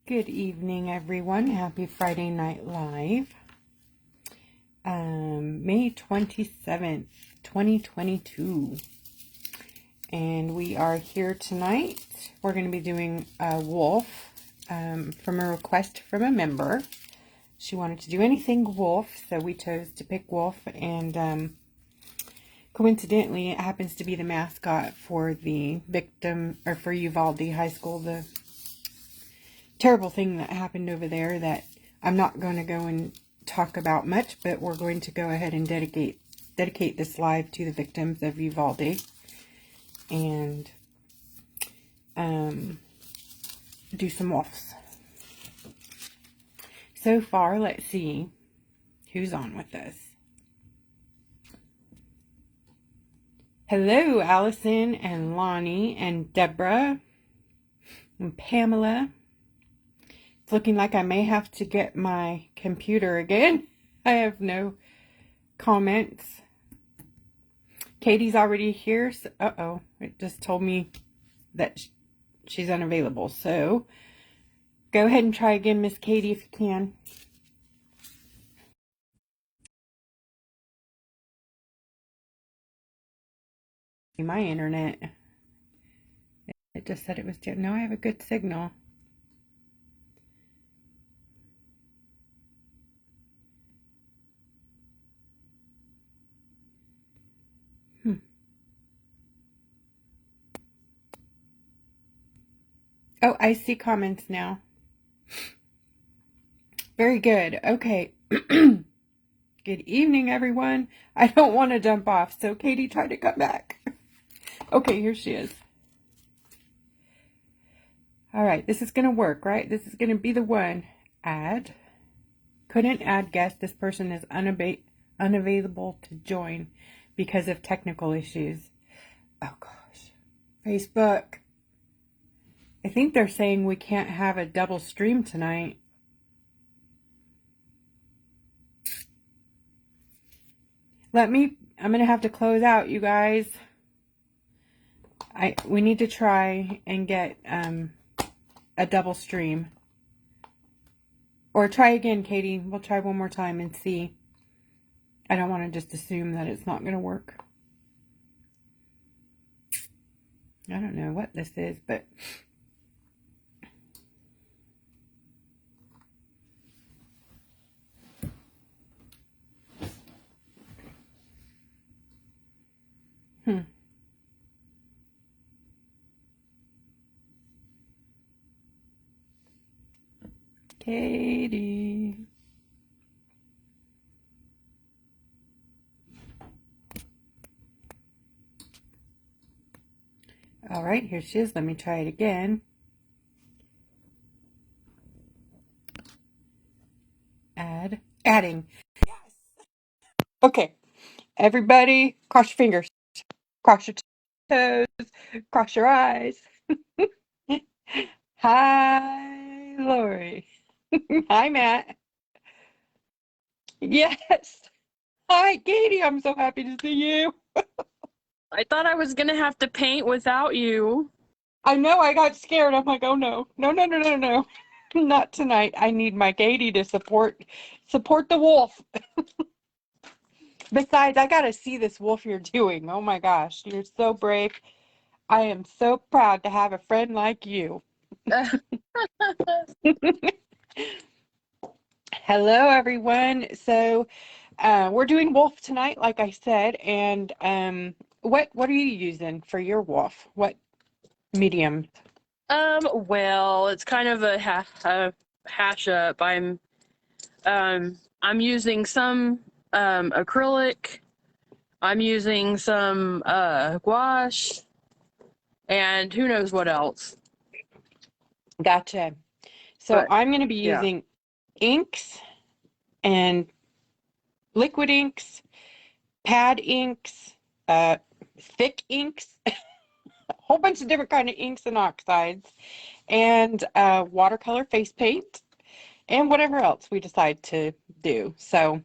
Good evening, everyone. Happy Friday Night Live. May 27th, 2022. And we are here tonight. We're going to be doing a wolf from a request from a member. She wanted to do anything wolf, so we chose to pick wolf. And coincidentally, it happens to be the mascot for the victim, or for Uvalde High School, the terrible thing that happened over there that I'm not going to go and talk about much, but we're going to go ahead and dedicate this live to the victims of Uvalde and do some wolves. So far, let's see who's on with us. Hello, Allison and Lonnie and Deborah and Pamela. It's looking like I may have to get my computer again. I have no comments. Katie's already here. So, it just told me that she's unavailable. So go ahead and try again, Miss Katie, if you can. My internet. It just said it was down. No, I have a good signal. Oh, I see comments now. Very good. Okay. Good evening, everyone. I don't want to jump off, so Katie, try to come back. Okay, here she is. All right, this is going to work, right? This is going to be the one. Add. Couldn't add guest. This person is unavailable to join because of technical issues. Oh, gosh. Facebook. I think they're saying we can't have a double stream tonight. I'm going to have to close out, you guys. We need to try and get a double stream. Or try again, Katie. We'll try one more time and see. I don't want to just assume that it's not going to work. I don't know what this is, but... Katie. All right, here she is. Let me try it again. Adding. Yes. Okay. Everybody, cross your fingers. Cross your toes. Cross your eyes. Hi, Lori. Hi, Matt. Yes. Hi, Katie. I'm so happy to see you. I thought I was gonna have to paint without you. I know, I got scared. I'm like, oh no. No. Not tonight. I need my Katie to support the wolf. Besides, I gotta see this wolf you're doing. Oh my gosh, you're so brave. I am so proud to have a friend like you. Hello, everyone. So, we're doing wolf tonight, like I said. And what are you using for your wolf? What medium? Well, it's kind of a hash up. I'm using some acrylic. I'm using some gouache, and who knows what else. Gotcha. So But I'm going to be using inks and liquid inks, pad inks, thick inks, a whole bunch of different kind of inks and oxides, and watercolor face paint, and whatever else we decide to do. So,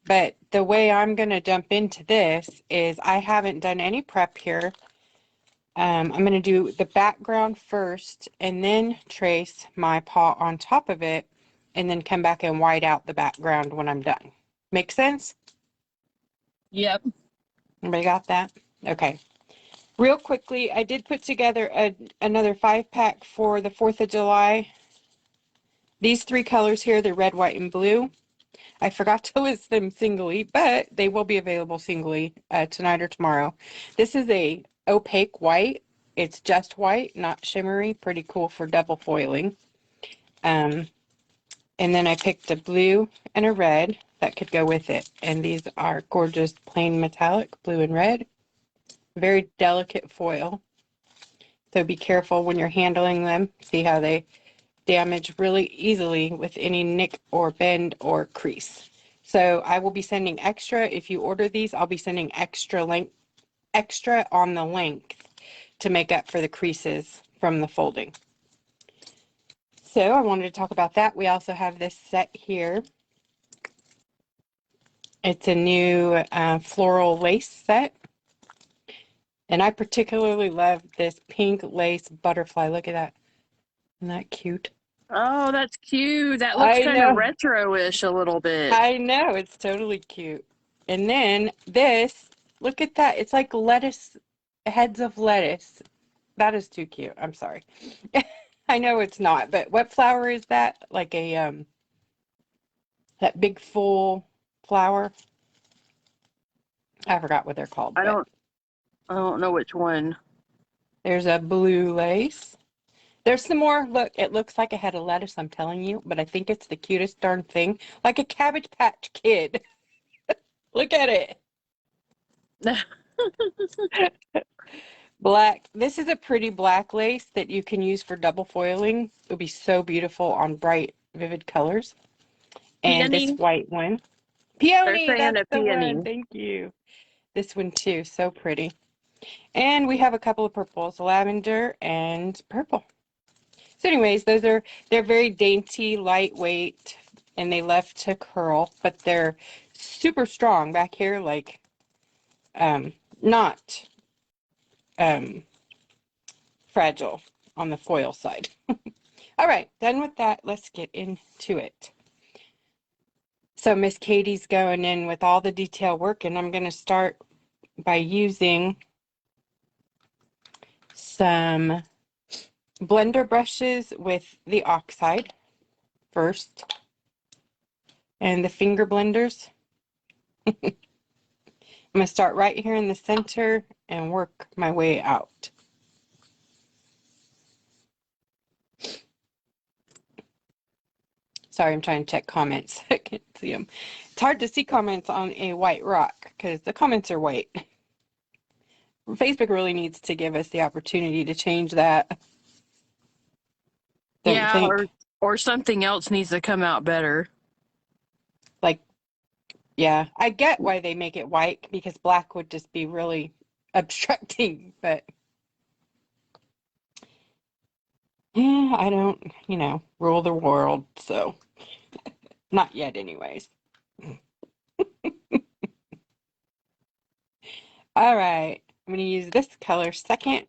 but the way I'm going to jump into this is I haven't done any prep here. I'm going to do the background first and then trace my paw on top of it and then come back and white out the background when I'm done. Make sense? Yep. Everybody got that? Okay. Real quickly, I did put together another 5-pack for the 4th of July. These 3 colors here, the red, white, and blue. I forgot to list them singly, but they will be available singly tonight or tomorrow. This is a opaque white. It's just white, not shimmery. Pretty cool for double foiling. And then I picked a blue and a red that could go with it. And these are gorgeous plain metallic blue and red. Very delicate foil. So be careful when you're handling them. See how they damage really easily with any nick or bend or crease. So I will be sending extra. If you order these, I'll be sending extra on the length to make up for the creases from the folding. So I wanted to talk about that. We also have this set here. It's a new floral lace set. And I particularly love this pink lace butterfly. Look at that. Isn't that cute? Oh, that's cute. That looks I kind of know. retro-ish a little bit. I know. It's totally cute. And then this, look at that. It's like lettuce, heads of lettuce. That is too cute. I'm sorry. I know it's not, but what flower is that? Like a, that big full flower? I forgot what they're called, I but don't know which one. there's a blue lace. There's some more. Look, it looks like a head of lettuce, I'm telling you, but I think it's the cutest darn thing. Like a Cabbage Patch Kid. Look at it. Black. This is a pretty black lace that you can use for double foiling. It'll be so beautiful on bright, vivid colors. And this Peony? white one. They're Peony, saying that's a the one. peony. Thank you. This one too, so pretty. And we have a couple of purples, lavender and purple. So anyways, they're very dainty, lightweight, and they love to curl, but they're super strong back here, like not fragile on the foil side. All right, done with that. Let's get into it. So Miss Katie's going in with all the detail work, and I'm going to start by using some blender brushes with the oxide first, and the finger blenders. I'm going to start right here in the center and work my way out. Sorry, I'm trying to check comments. I can't see them. It's hard to see comments on a white rock because the comments are white. Facebook really needs to give us the opportunity to change that. Don't you Yeah, think? or something else needs to come out better. Like, yeah, I get why they make it white because black would just be really obstructing, but yeah, I don't, rule the world, so not yet anyways. All right, I'm going to use this color second.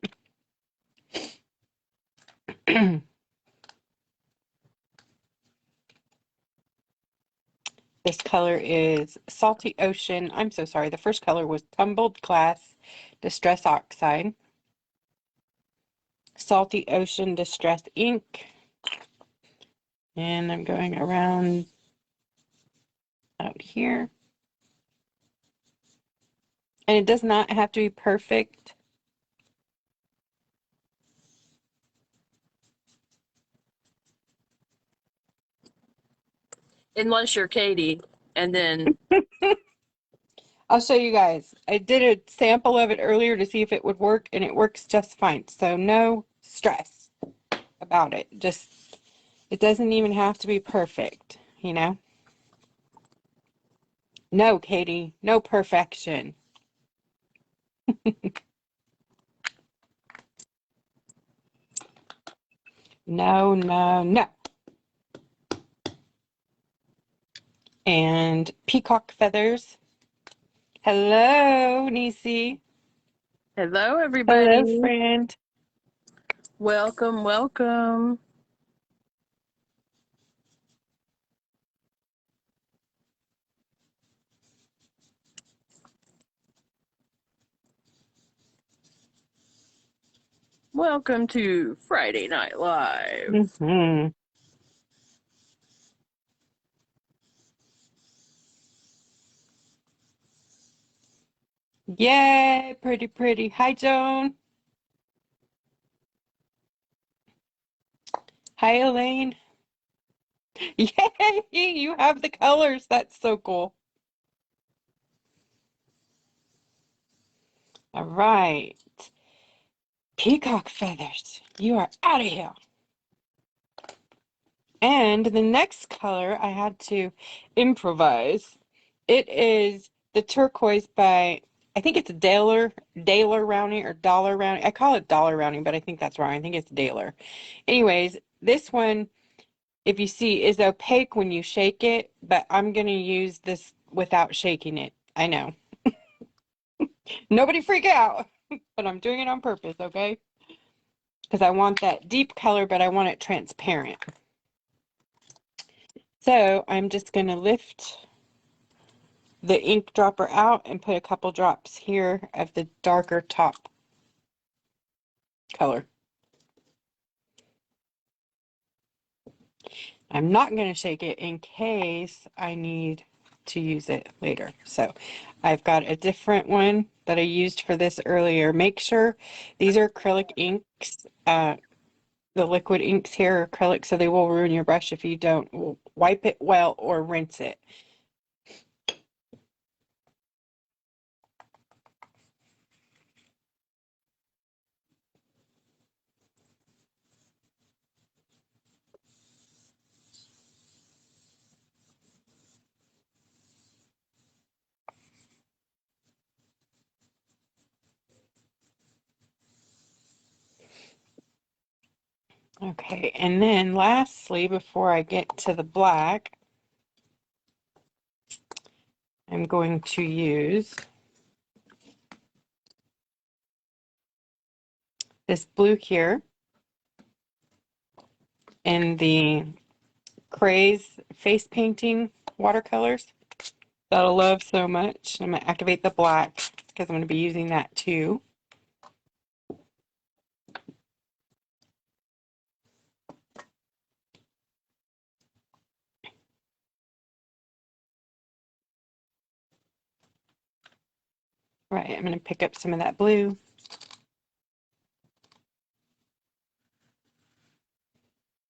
This color is Salty Ocean. I'm so sorry. The first color was Tumbled Glass Distress Oxide. Salty Ocean Distress Ink. And I'm going around out here. And it does not have to be perfect. Unless you're Katie. And then I'll show you guys. I did a sample of it earlier to see if it would work, and it works just fine. So no stress about it. Just, it doesn't even have to be perfect, No, Katie, no perfection. No, no, no. And peacock feathers. Hello, Nisi. Hello, Hello, everybody. friend. Welcome, welcome. Welcome to Friday Night Live. Mm-hmm. Yay, pretty, pretty. Hi, Joan. Hi, Elaine. Yay, you have the colors. That's so cool. All right. Peacock feathers. You are out of here. And the next color I had to improvise. It is the turquoise by, I think it's Daler Rounding or Dollar Rounding. I call it Dollar Rounding, but I think that's wrong. I think it's Daler. Anyways, this one, if you see, is opaque when you shake it, but I'm going to use this without shaking it. I know. Nobody freak out, but I'm doing it on purpose, okay? Because I want that deep color, but I want it transparent. So I'm just going to lift the ink dropper out and put a couple drops here of the darker top color. I'm not going to shake it in case I need to use it later. So I've got a different one that I used for this earlier. Make sure these are acrylic inks. The liquid inks here are acrylic, so they will ruin your brush if you don't wipe it well or rinse it. Okay, and then lastly, before I get to the black, I'm going to use this blue here in the Craze face painting watercolors that I love so much. I'm going to activate the black because I'm going to be using that too. Right, I'm going to pick up some of that blue.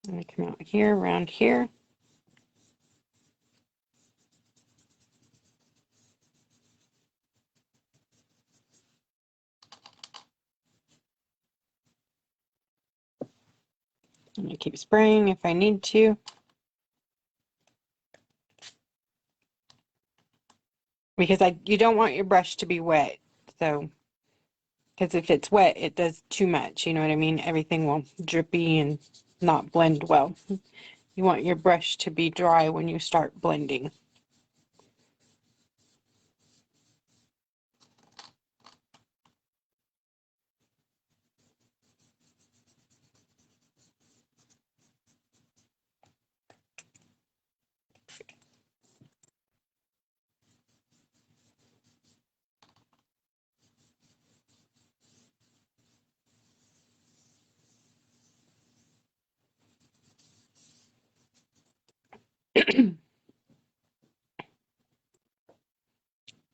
I'm going to come out here, around here. I'm going to keep spraying if I need to. Because you don't want your brush to be wet. So, because if it's wet, it does too much. You know what I mean? Everything will drippy and not blend well. You want your brush to be dry when you start blending.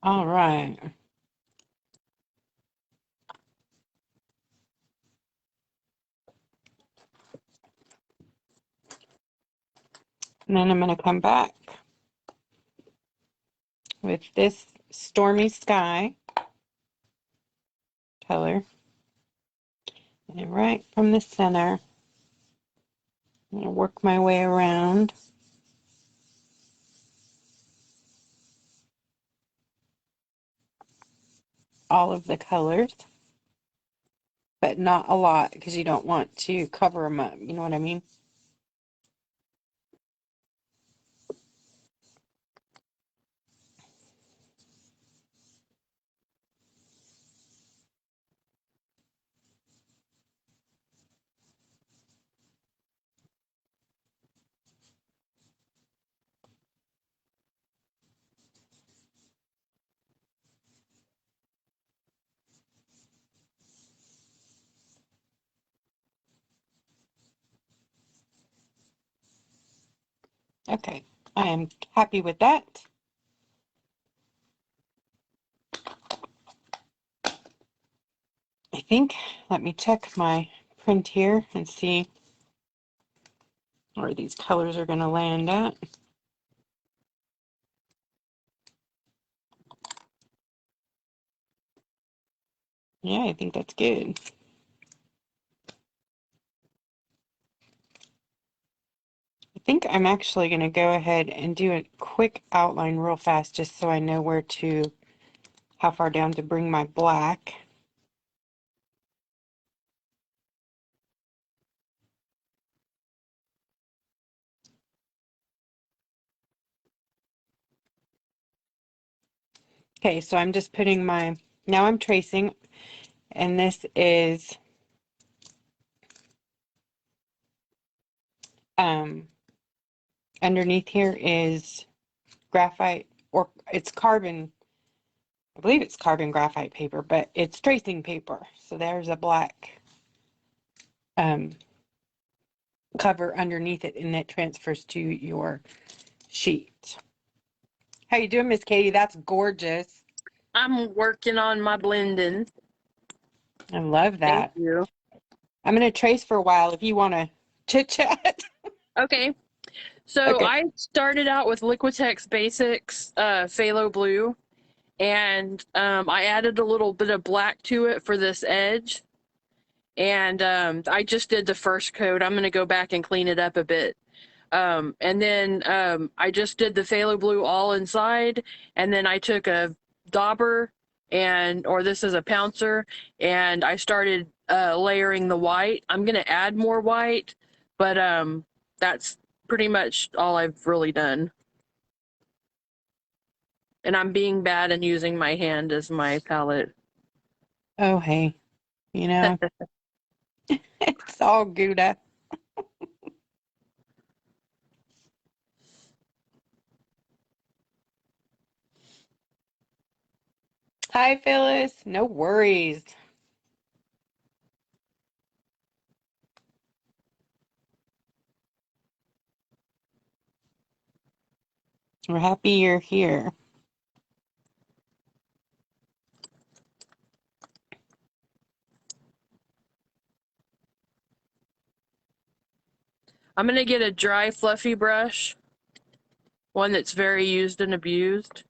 All right. And then I'm going to come back with this Stormy Sky color. And right from the center, I'm going to work my way around all of the colors, but not a lot because you don't want to cover them up. You know what I mean? Okay, I am happy with that. I think, let me check my print here and see where these colors are going to land at. Yeah, I think that's good. I think I'm actually going to go ahead and do a quick outline real fast just so I know how far down to bring my black. Okay, so I'm just putting now I'm tracing, and this is underneath here is graphite, or it's carbon, I believe it's carbon graphite paper, but it's tracing paper. So there's a black cover underneath it, and it transfers to your sheet. How you doing, Miss Katie? That's gorgeous. I'm working on my blending. I love Thank that. you. I'm going to trace for a while if you want to chit chat. Okay. So Okay. I started out with Liquitex Basics Phthalo Blue, and I added a little bit of black to it for this edge. And I just did the first coat. I'm going to go back and clean it up a bit. And then I just did the phthalo blue all inside, and then I took a dauber or this is a pouncer, and I started layering the white. I'm gonna add more white, but that's pretty much all I've really done. And I'm being bad and using my hand as my palette. Oh, hey, you know, it's all Gouda. Hi, Phyllis. No worries. We're happy you're here. I'm gonna get a dry fluffy brush, one that's very used and abused,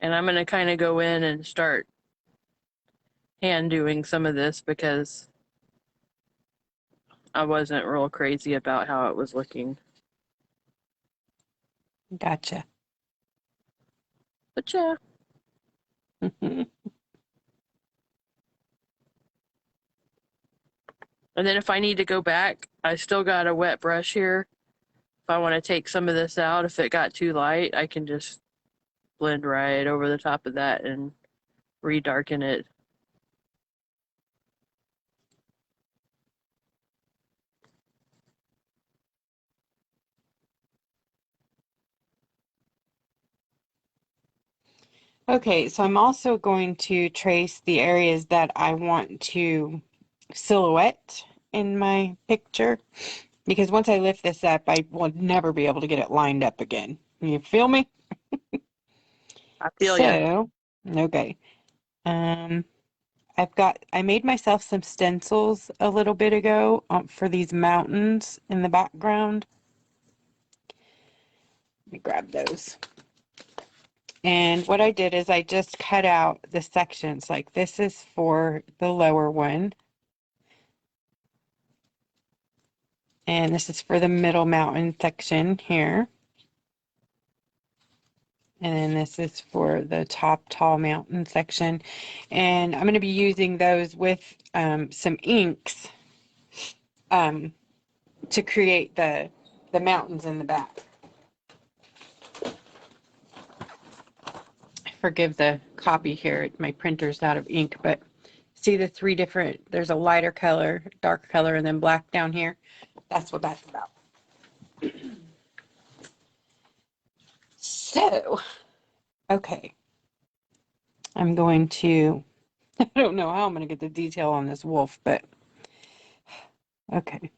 and I'm gonna kind of go in and start hand doing some of this because I wasn't real crazy about how it was looking. Gotcha. But yeah. And then if I need to go back, I still got a wet brush here. If I want to take some of this out, if it got too light, I can just blend right over the top of that and redarken it. Okay, so I'm also going to trace the areas that I want to silhouette in my picture, because once I lift this up, I will never be able to get it lined up again. You feel me? I feel ya. So, okay. Um, I made myself some stencils a little bit ago for these mountains in the background. Let me grab those. And what I did is I just cut out the sections. Like this is for the lower one. And this is for the middle mountain section here. And then this is for the top tall mountain section. And I'm going to be using those with some inks to create the mountains in the back. Forgive the copy here. My printer's out of ink, but see the three different, there's a lighter color, dark color, and then black down here. That's what that's about. So, okay. I'm going to, I don't know how I'm going to get the detail on this wolf, but okay.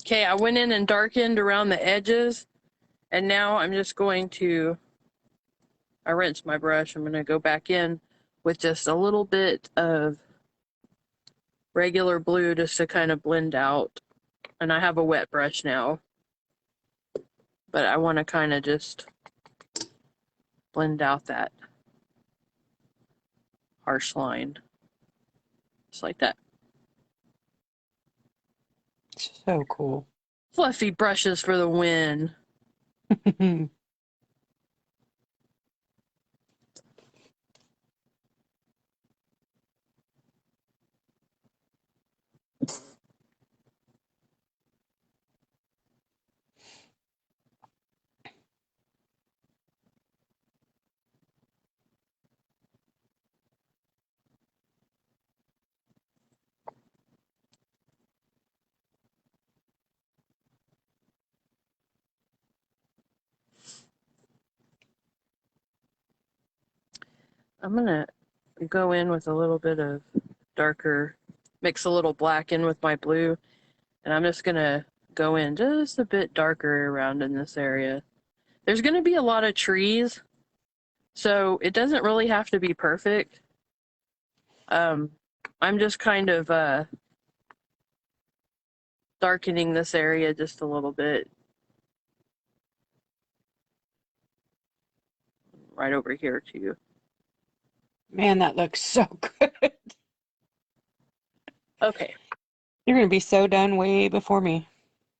Okay, I went in and darkened around the edges, and now I'm just going to, I rinsed my brush, I'm going to go back in with just a little bit of regular blue just to kind of blend out. And I have a wet brush now, but I want to kind of just blend out that harsh line. Just like that. So cool. Fluffy brushes for the win. I'm going to go in with a little bit of darker, mix a little black in with my blue, and I'm just going to go in just a bit darker around in this area. There's going to be a lot of trees, so it doesn't really have to be perfect. I'm just kind of darkening this area just a little bit. Right over here too. Man, that looks so good. Okay. You're going to be so done way before me.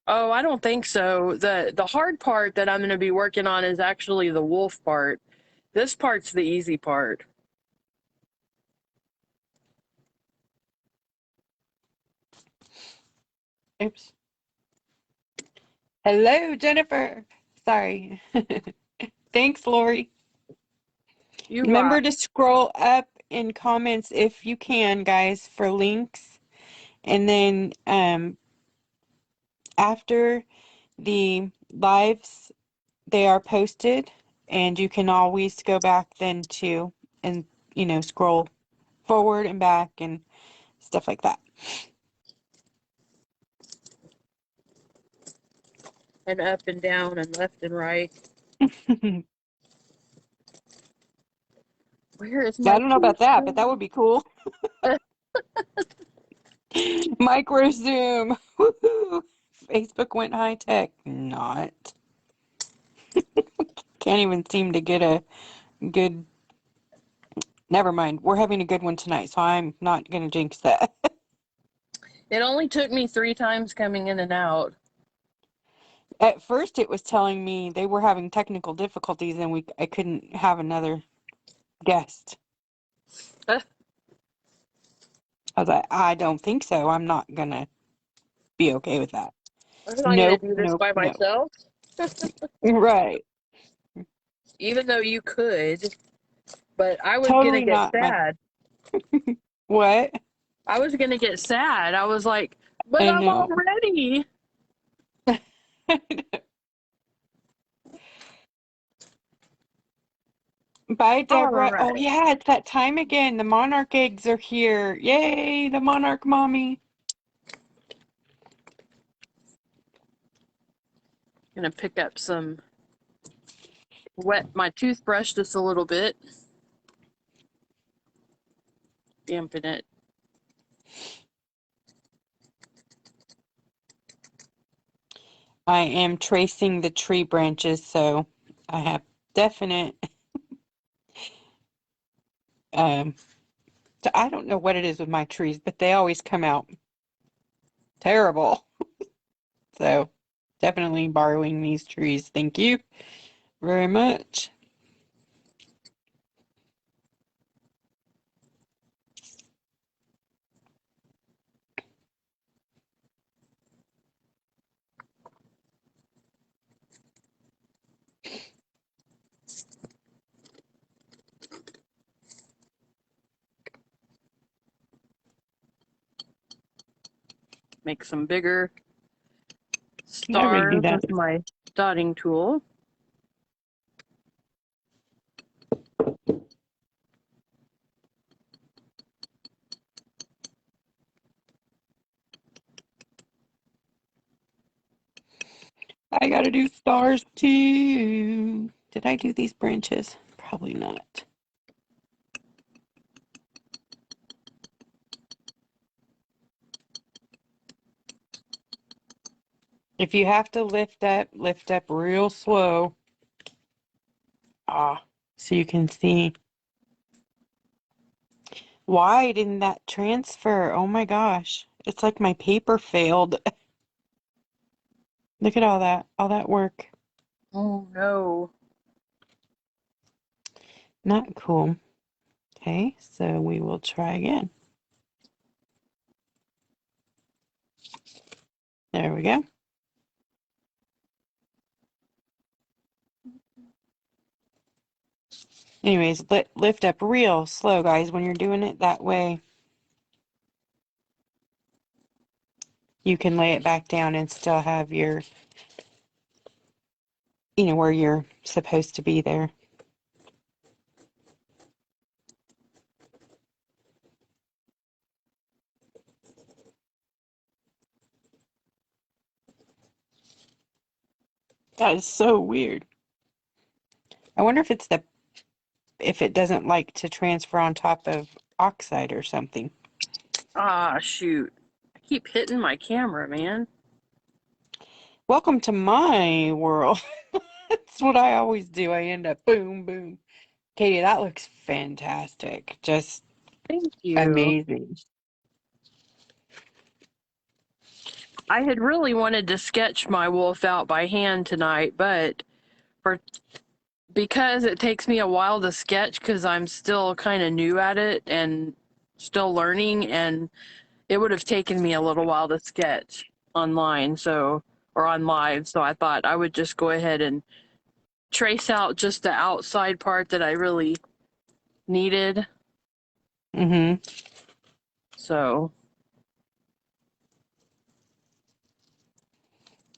Oh, I don't think so. The hard part that I'm going to be working on is actually the wolf part. This part's the easy part. Oops. Hello, Jennifer. Sorry. Thanks, Lori. You Remember rock. to scroll up in comments if you can, guys, for links. And then after the lives, they are posted, and you can always go back then too and, scroll forward and back and stuff like that. And up and down and left and right. Where is my I don't know about that, but that would be cool. Micro zoom. Woohoo. Facebook went high tech. Not. Can't even seem to get a good. Never mind. We're having a good one tonight, so I'm not going to jinx that. It only took me 3 times coming in and out. At first, it was telling me they were having technical difficulties and I couldn't have another guest. I was like, I don't think so. I'm not going to be okay with that. I'm not going to Nope, do this nope, by no. myself. Right. Even though you could. But I was going to Totally get not my. sad. What? I was going to get sad. I was like, but I I'm know. all ready. Bye, All Deborah. Oh, right. yeah, it's that time again. The monarch eggs are here. Yay, the monarch mommy. Going to pick up some, wet my toothbrush just a little bit. Dampen it. I am tracing the tree branches, so I have definite, so I don't know what it is with my trees, but they always come out terrible. So definitely borrowing these trees. Thank you very much. Make some bigger I already do stars that. with my dotting tool. I gotta do stars too. Did I do these branches? Probably not. If you have to lift up real slow. So you can see. Why didn't that transfer? Oh my gosh. It's like my paper failed. Look at all that work. Oh no. Not cool. Okay, so we will try again. There we go. Anyways, lift up real slow, guys, when you're doing it that way. You can lay it back down and still have your, where you're supposed to be there. That is so weird. I wonder if if it doesn't like to transfer on top of oxide or something. Ah, shoot. I keep hitting my camera, man. Welcome to my world. That's what I always do. I end up boom, boom. Katie, that looks fantastic. Just Thank you. amazing. I had really wanted to sketch my wolf out by hand tonight, but for because it takes me a while to sketch because I'm still kind of new at it and still learning, and it would have taken me a little while to sketch online, so or on live, so I thought I would just go ahead and trace out just the outside part that I really needed. Mm-hmm. So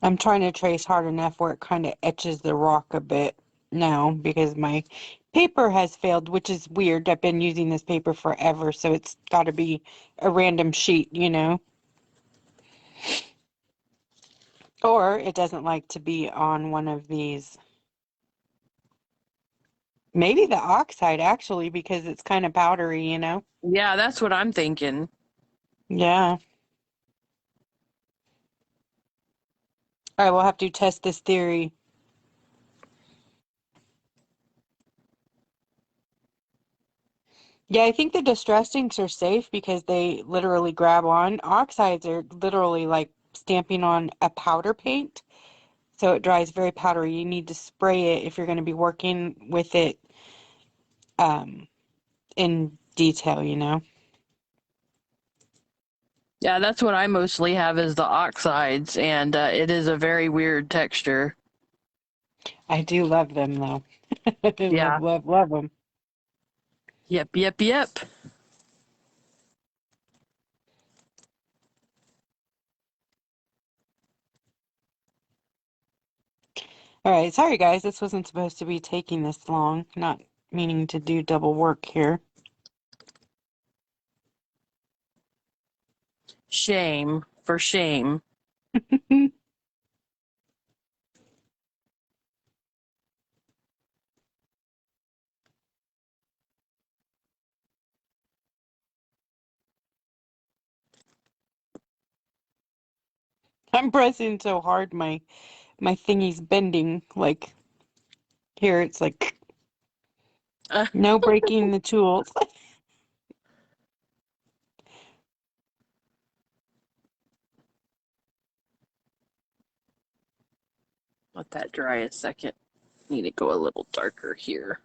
I'm trying to trace hard enough where it kind of etches the rock a bit now because my paper has failed, which is weird. I've been using this paper forever, so it's got to be a random sheet, Or it doesn't like to be on one of these. Maybe the oxide, actually, because it's kind of powdery. yeah, that's what I'm thinking. Yeah. All right, we'll have to test this theory. Yeah, I think the distress inks are safe because they literally grab on. Oxides are literally like stamping on a powder paint, so it dries very powdery. You need to spray it if you're going to be working with it in detail. Yeah, that's what I mostly have is the oxides, and it is a very weird texture. I do love them though. I Yeah. love, love, love them. Yep, yep, yep. All right, sorry guys, this wasn't supposed to be taking this long. Not meaning to do double work here. Shame. For shame. I'm pressing so hard my thingy's bending. Like here it's like no breaking the tools. Let that dry a second. Need to go a little darker here.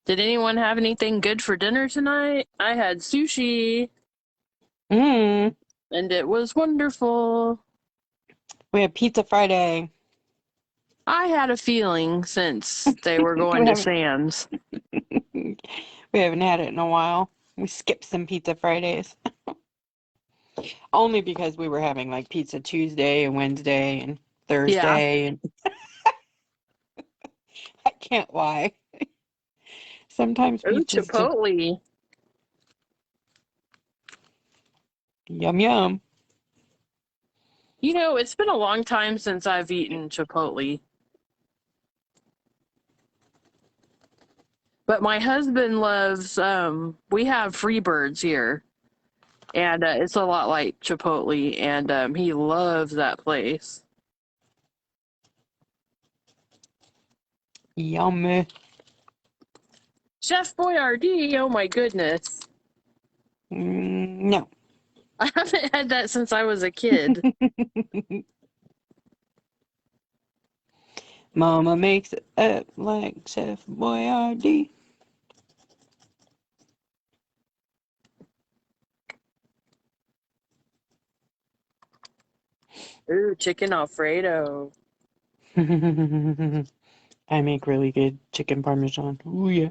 Did anyone have anything good for dinner tonight? I had sushi, Mm. and it was wonderful. We have Pizza Friday. I had a feeling since they were We going to haven't Sam's. we haven't had it in a while. We skipped some Pizza Fridays. Only because we were having like Pizza Tuesday and Wednesday and Yeah. Thursday and I can't lie. Sometimes Ooh, pizzas just Chipotle. yum yum. You know, it's been a long time since I've eaten Chipotle. But my husband loves, we have Freebirds here, and it's a lot like Chipotle, and he loves that place. Yum. Chef Boyardee, oh my goodness. No. I haven't had that since I was a kid. Mama makes it up like Chef Boyardee. Ooh, chicken Alfredo. I make really good chicken parmesan. Ooh, yeah.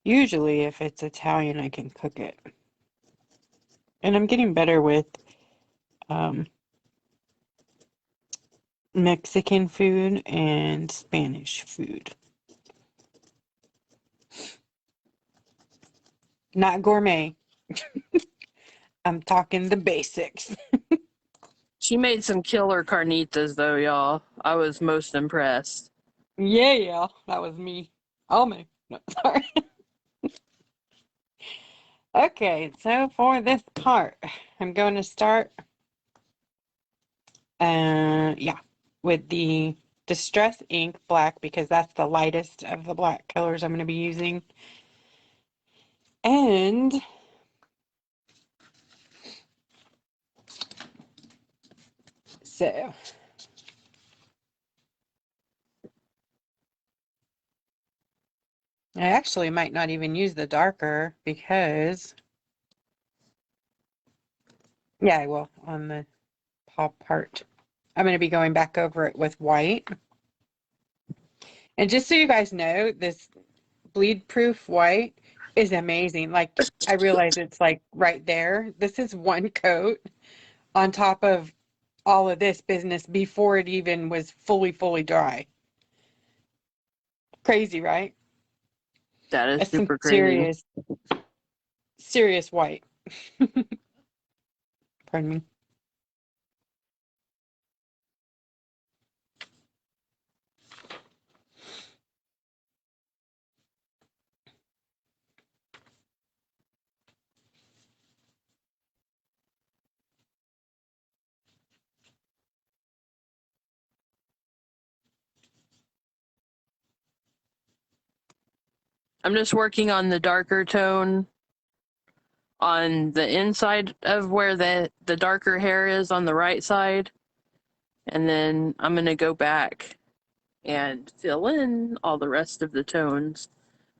Usually, if it's Italian, I can cook it. And I'm getting better with um, Mexican food and Spanish food. Not gourmet. I'm talking the basics. She made some killer carnitas, though, y'all. I was most impressed. Yeah, that was me. Oh, me. No, sorry. Okay, so for this part, I'm going to start, yeah, with the Distress Ink Black because that's the lightest of the black colors I'm going to be using. And so I actually might not even use the darker because, yeah, I will on the paw part. I'm going to be going back over it with white. And just so you guys know, this bleed proof white is amazing. Like, I realize it's like right there. This is one coat on top of all of this business before it even was fully dry. Crazy, right? That is That's some super crazy. serious white. Pardon me. I'm just working on the darker tone on the inside of where the darker hair is on the right side. And then I'm going to go back and fill in all the rest of the tones.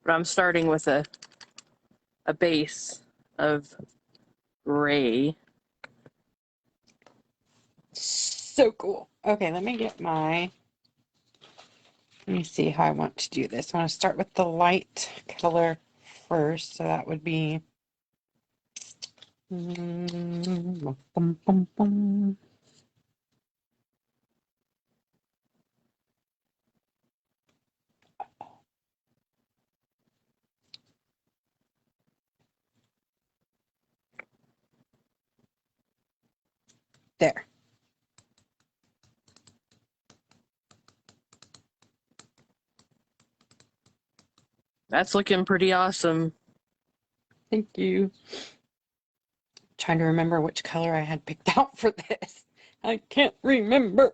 But I'm starting with a base of gray. So cool. Okay, let me see how I want to do this. I want to start with the light color first. So that would be bum, bum, bum. There. That's looking pretty awesome. Thank you. Trying to remember which color I had picked out for this. I can't remember.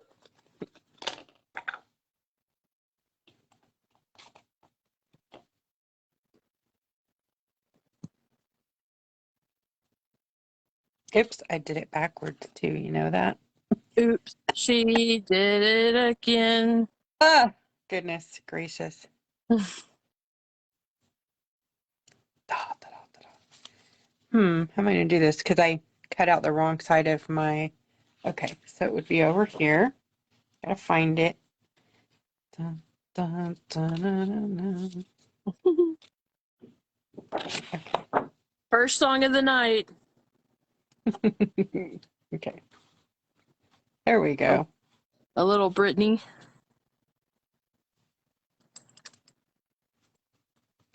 Oops, I did it backwards too. You know that? Oops, she did it again. Ah, goodness gracious. How am I going to do this? Because I cut out the wrong side of my... Okay, so it would be over here. Gotta find it. Dun, dun, dun, dun, dun. Okay. First song of the night. Okay. There we go. A little Britney.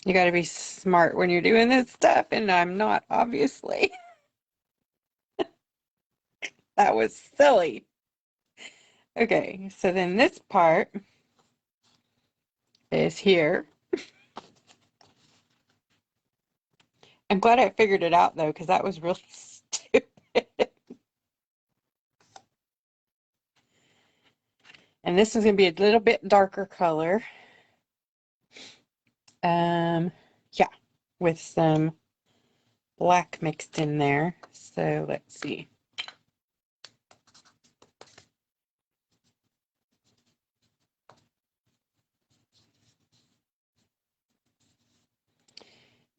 You got to be smart when you're doing this stuff, and I'm not, obviously. That was silly. Okay, so then this part is here. I'm glad I figured it out, though, because that was real stupid. And this is going to be a little bit darker color. Yeah, with some black mixed in there. So let's see.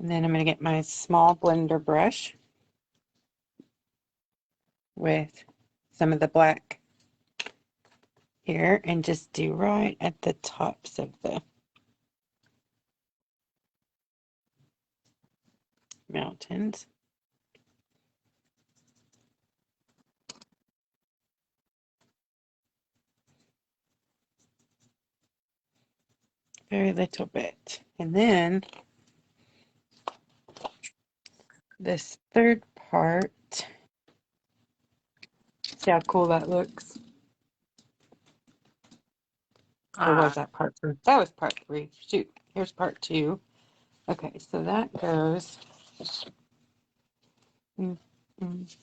And then I'm going to get my small blender brush with some of the black here and just do right at the tops of the mountains. Very little bit. And then this third part, see how cool that looks? Or was that part 3? That was part 3. Shoot, here's part 2. Okay, so that goes. Mm, mm.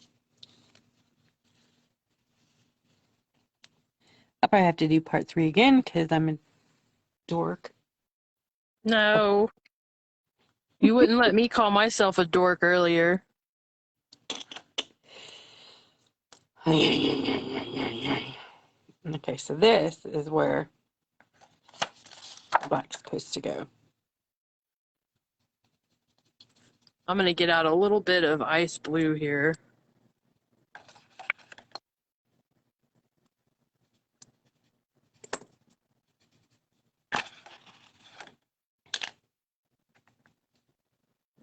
I'll probably have to do part 3 again because I'm a dork. No, you wouldn't let me call myself a dork earlier. Okay, so this is where the black's supposed to go. I'm going to get out a little bit of ice blue here.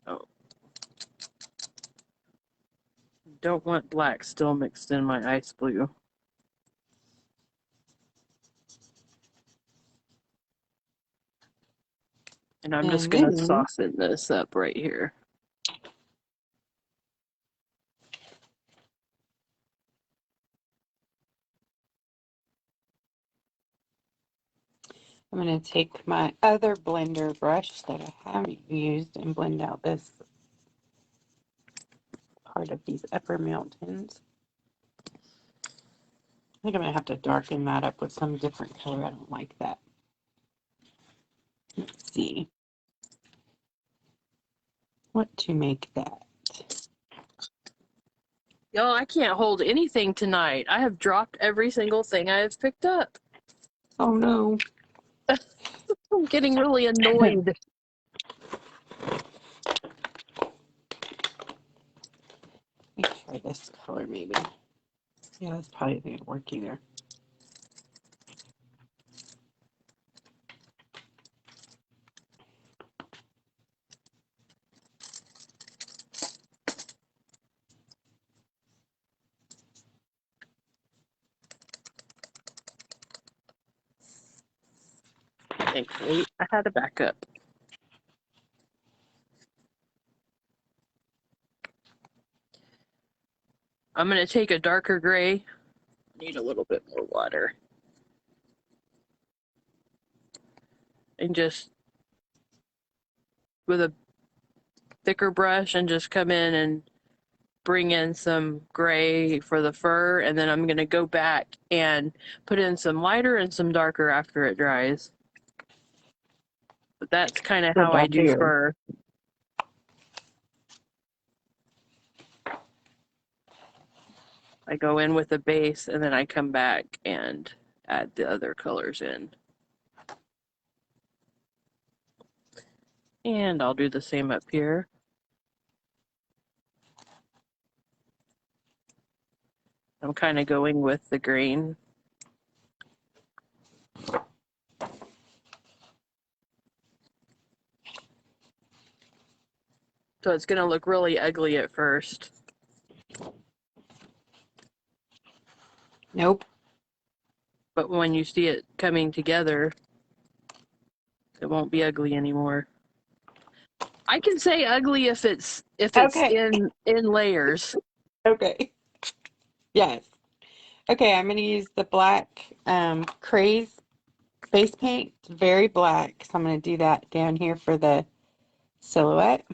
Oh. Don't want black still mixed in my ice blue. And I'm just going to soften this up right here. I'm going to take my other blender brush that I haven't used and blend out this part of these upper mountains. I think I'm going to have to darken that up with some different color. I don't like that. Let's see what to make that. Y'all, I can't hold anything tonight. I have dropped every single thing I have picked up. Oh no. I'm getting really annoyed. Let me try this color maybe. Yeah, that's probably not work either. Thankfully, I had a backup. I'm going to take a darker gray. I need a little bit more water. And just with a thicker brush and just come in and bring in some gray for the fur, and then I'm going to go back and put in some lighter and some darker after it dries. But that's kind of how I do fur. I go in with a base and then I come back and add the other colors in. And I'll do the same up here. I'm kind of going with the grain. So it's going to look really ugly at first. Nope. But when you see it coming together, it won't be ugly anymore. I can say ugly if it's Okay. in layers. Okay. Yes. Okay, I'm going to use the black Craze base paint. It's very black, so I'm going to do that down here for the silhouette.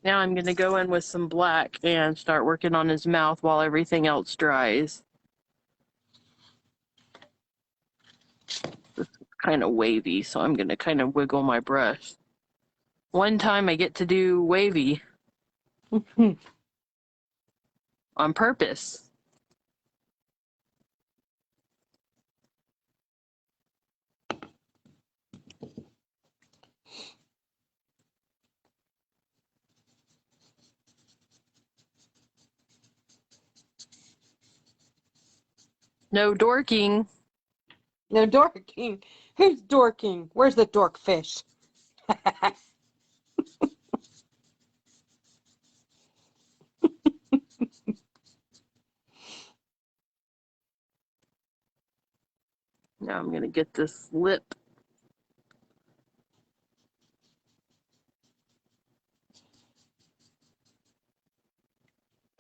Now I'm going to go in with some black and start working on his mouth while everything else dries. This is kind of wavy, so I'm going to kind of wiggle my brush. One time I get to do wavy on purpose. No dorking. No dorking. Who's dorking? Where's the dork fish? Now I'm going to get this lip.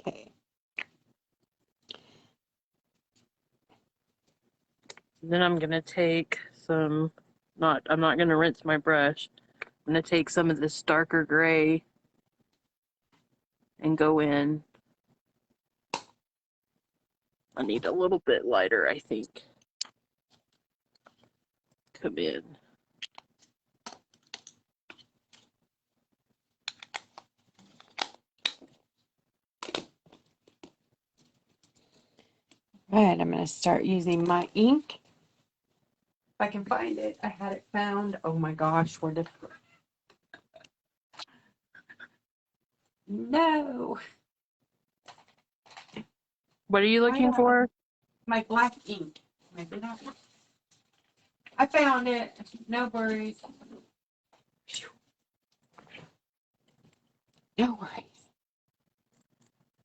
Okay. Then I'm going to take some, I'm not going to rinse my brush. I'm going to take some of this darker gray and go in. I need a little bit lighter, I think. Come in. Right, I'm going to start using my ink. If I can find it. I had it found. Oh my gosh, where did it? No. What are you looking for? My black ink. Maybe not. I found it. No worries. No worries.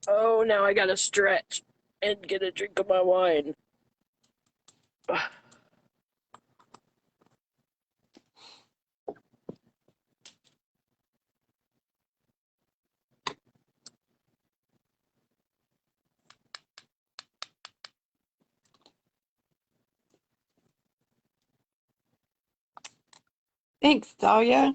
Oh, now I gotta stretch and get a drink of my wine. Thanks, Dahlia.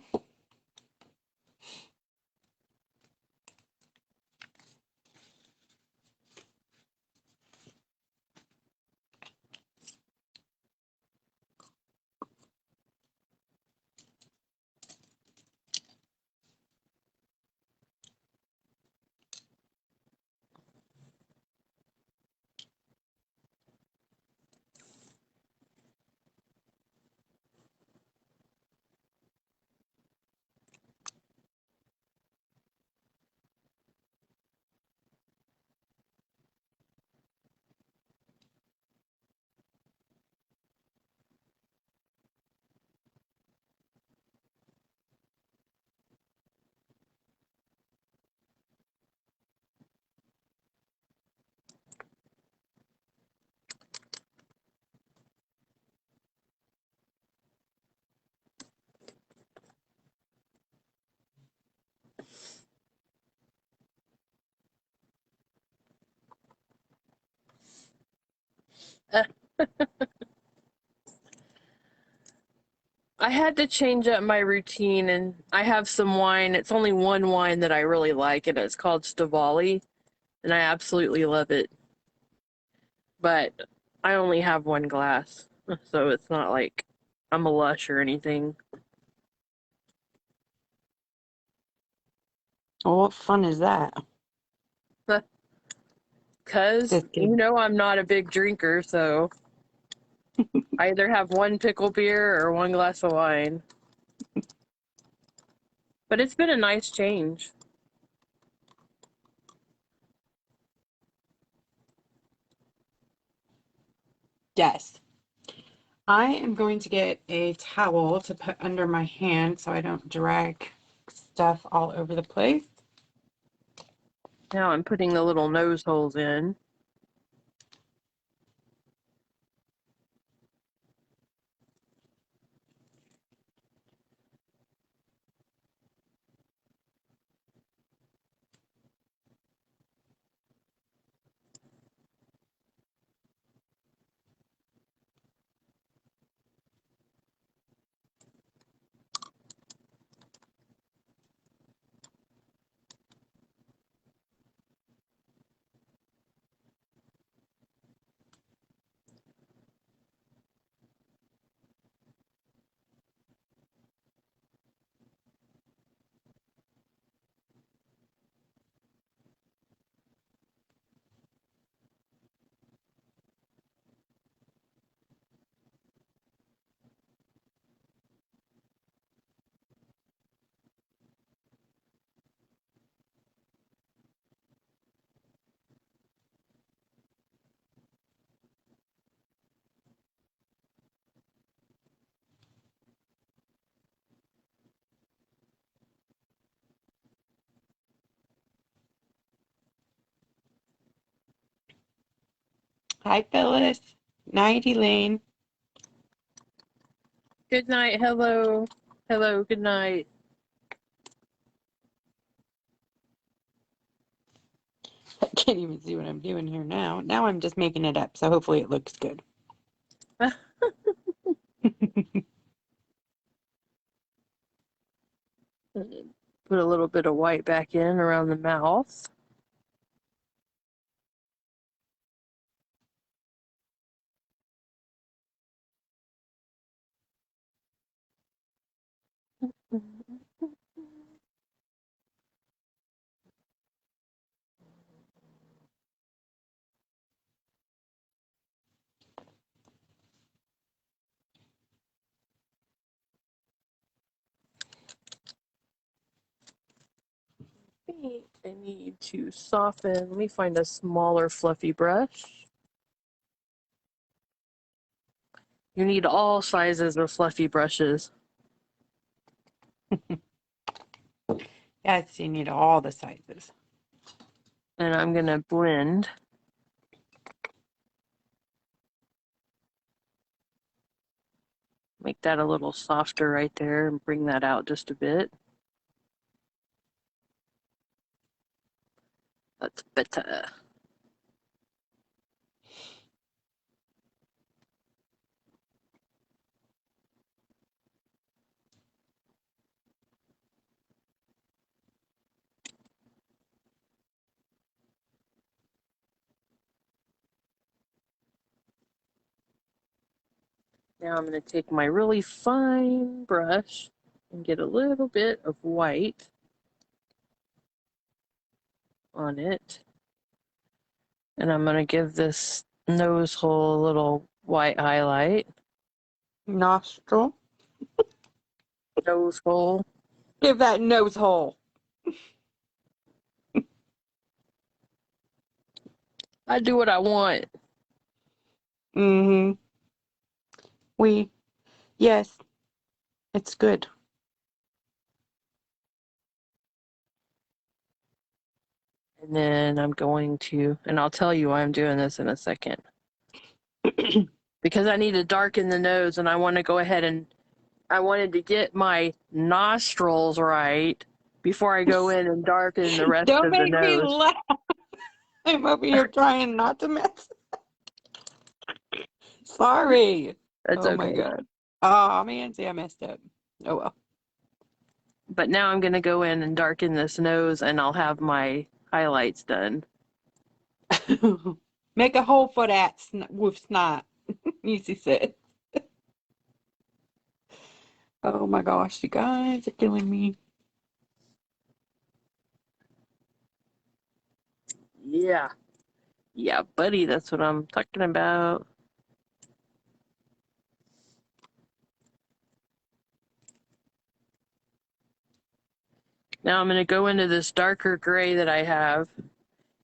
I had to change up my routine, and I have some wine. It's only one wine that I really like, and it's called Stavali, and I absolutely love it. But I only have one glass, so it's not like I'm a lush or anything. Well, what fun is that? Because, Just kidding. I'm not a big drinker, so I either have one pickle beer or one glass of wine. But it's been a nice change. Yes. I am going to get a towel to put under my hand so I don't drag stuff all over the place. Now I'm putting the little nose holes in. Hi, Phyllis. Night, Elaine. Good night. Hello. Hello. Good night. I can't even see what I'm doing here now. Now I'm just making it up, so hopefully it looks good. Put a little bit of white back in around the mouth. I need to soften. Let me find a smaller fluffy brush. You need all sizes of fluffy brushes. Yes, you need all the sizes. And I'm going to blend. Make that a little softer right there and bring that out just a bit. That's better. Now I'm going to take my really fine brush and get a little bit of white on it. And I'm going to give this nose hole a little white highlight. Nostril. Nose hole. Give that nose hole. I do what I want. Mm-hmm. Yes, it's good. And then I'm going to, and I'll tell you why I'm doing this in a second. Because I need to darken the nose and I want to go ahead and I wanted to get my nostrils right before I go in and darken the rest Don't of the make me nose. laugh. I'm over here trying not to mess. Sorry. That's Oh my okay. God. Oh man, see, I messed up. Oh well. But now I'm going to go in and darken this nose and I'll have my highlights done. Make a hole for that with snot. Easy said. Oh my gosh, you guys are killing me. Yeah. Yeah, buddy, that's what I'm talking about. Now I'm going to go into this darker gray that I have,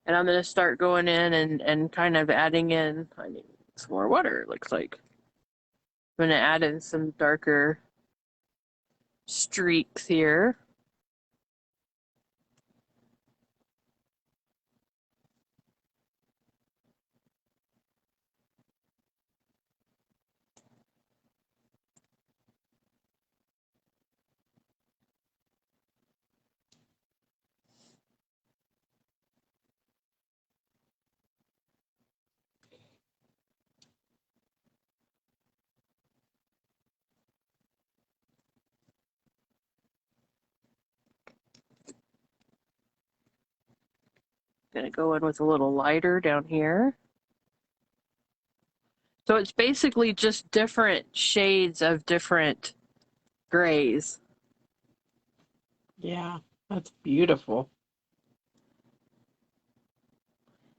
and I'm going to start going in and kind of adding in, I need some more water, it looks like. I'm going to add in some darker streaks here. Going to go in with a little lighter down here. So it's basically just different shades of different grays. Yeah, that's beautiful.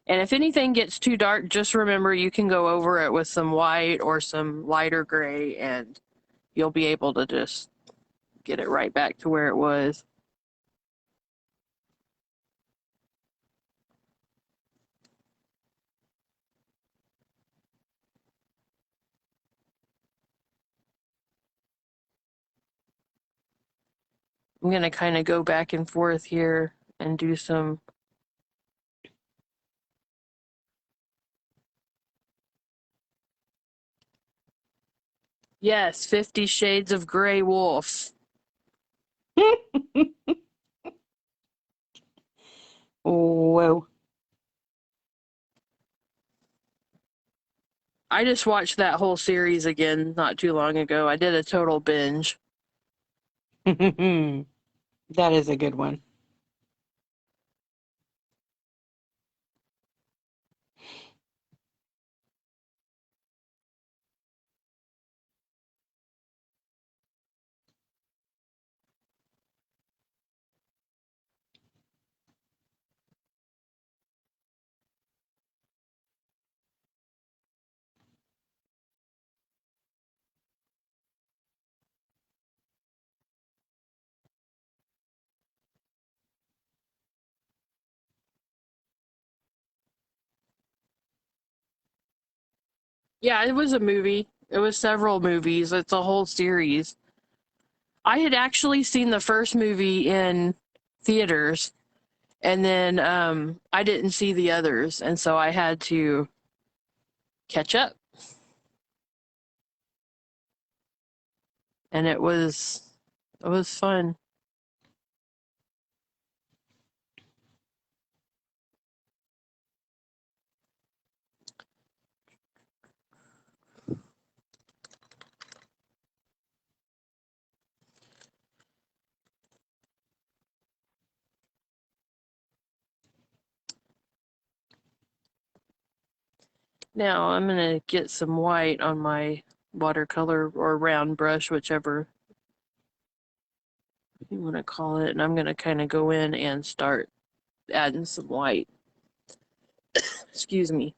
And if anything gets too dark, just remember you can go over it with some white or some lighter gray, and you'll be able to just get it right back to where it was. I'm going to kind of go back and forth here and do some. Yes, 50 Shades of Grey Wolf. Whoa. I just watched that whole series again not too long ago. I did a total binge. That is a good one. Yeah, it was a movie. It was several movies. It's a whole series. I had actually seen the first movie in theaters, and then I didn't see the others, and so I had to catch up. And it was fun. Now I'm going to get some white on my watercolor or round brush, whichever you want to call it, and I'm going to kind of go in and start adding some white. Excuse me.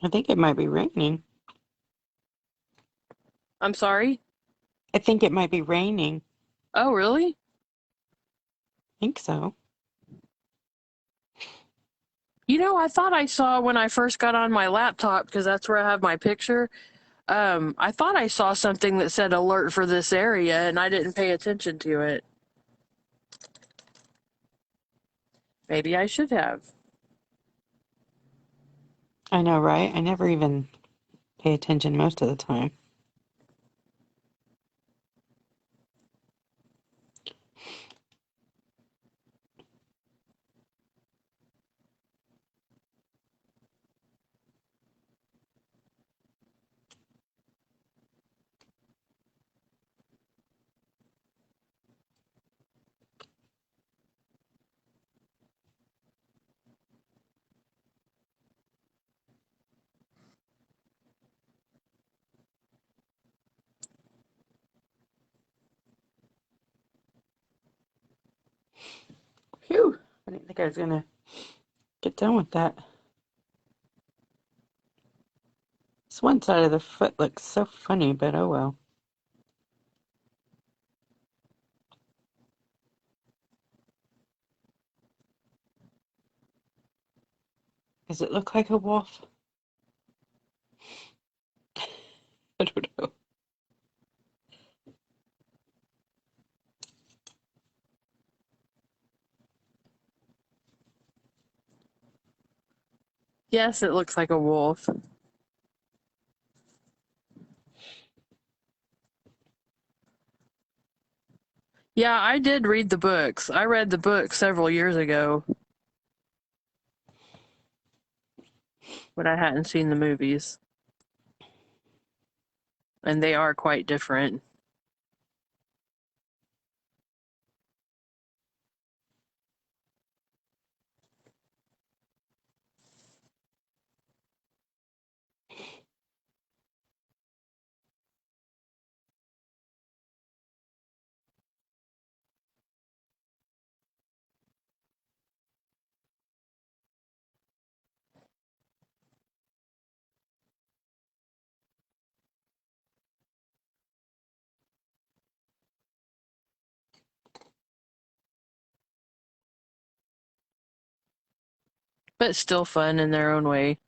I think it might be raining. I'm sorry? I think it might be raining. Oh, really? I think so. You know, I thought I saw when I first got on my laptop, because that's where I have my picture. I thought I saw something that said alert for this area, and I didn't pay attention to it. Maybe I should have. I know, right? I never even pay attention most of the time. think I was gonna get done with that. This one side of the foot looks so funny, but oh well. Does it look like a wolf? I don't know. Yes, it looks like a wolf. Yeah, I did read the books. I read the book several years ago, but I hadn't seen the movies. And they are quite different. But still fun in their own way.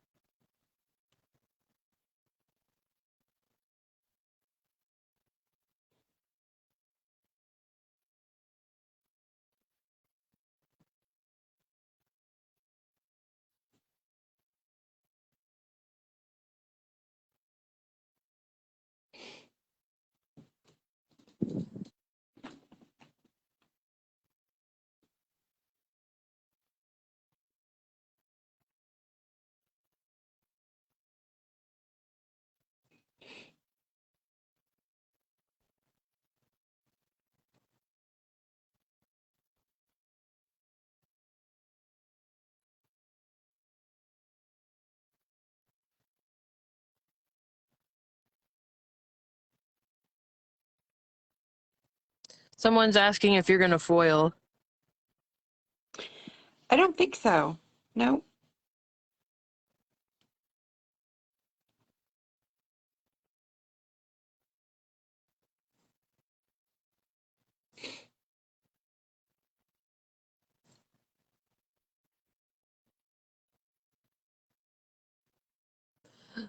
Someone's asking if you're going to foil. I don't think so. No.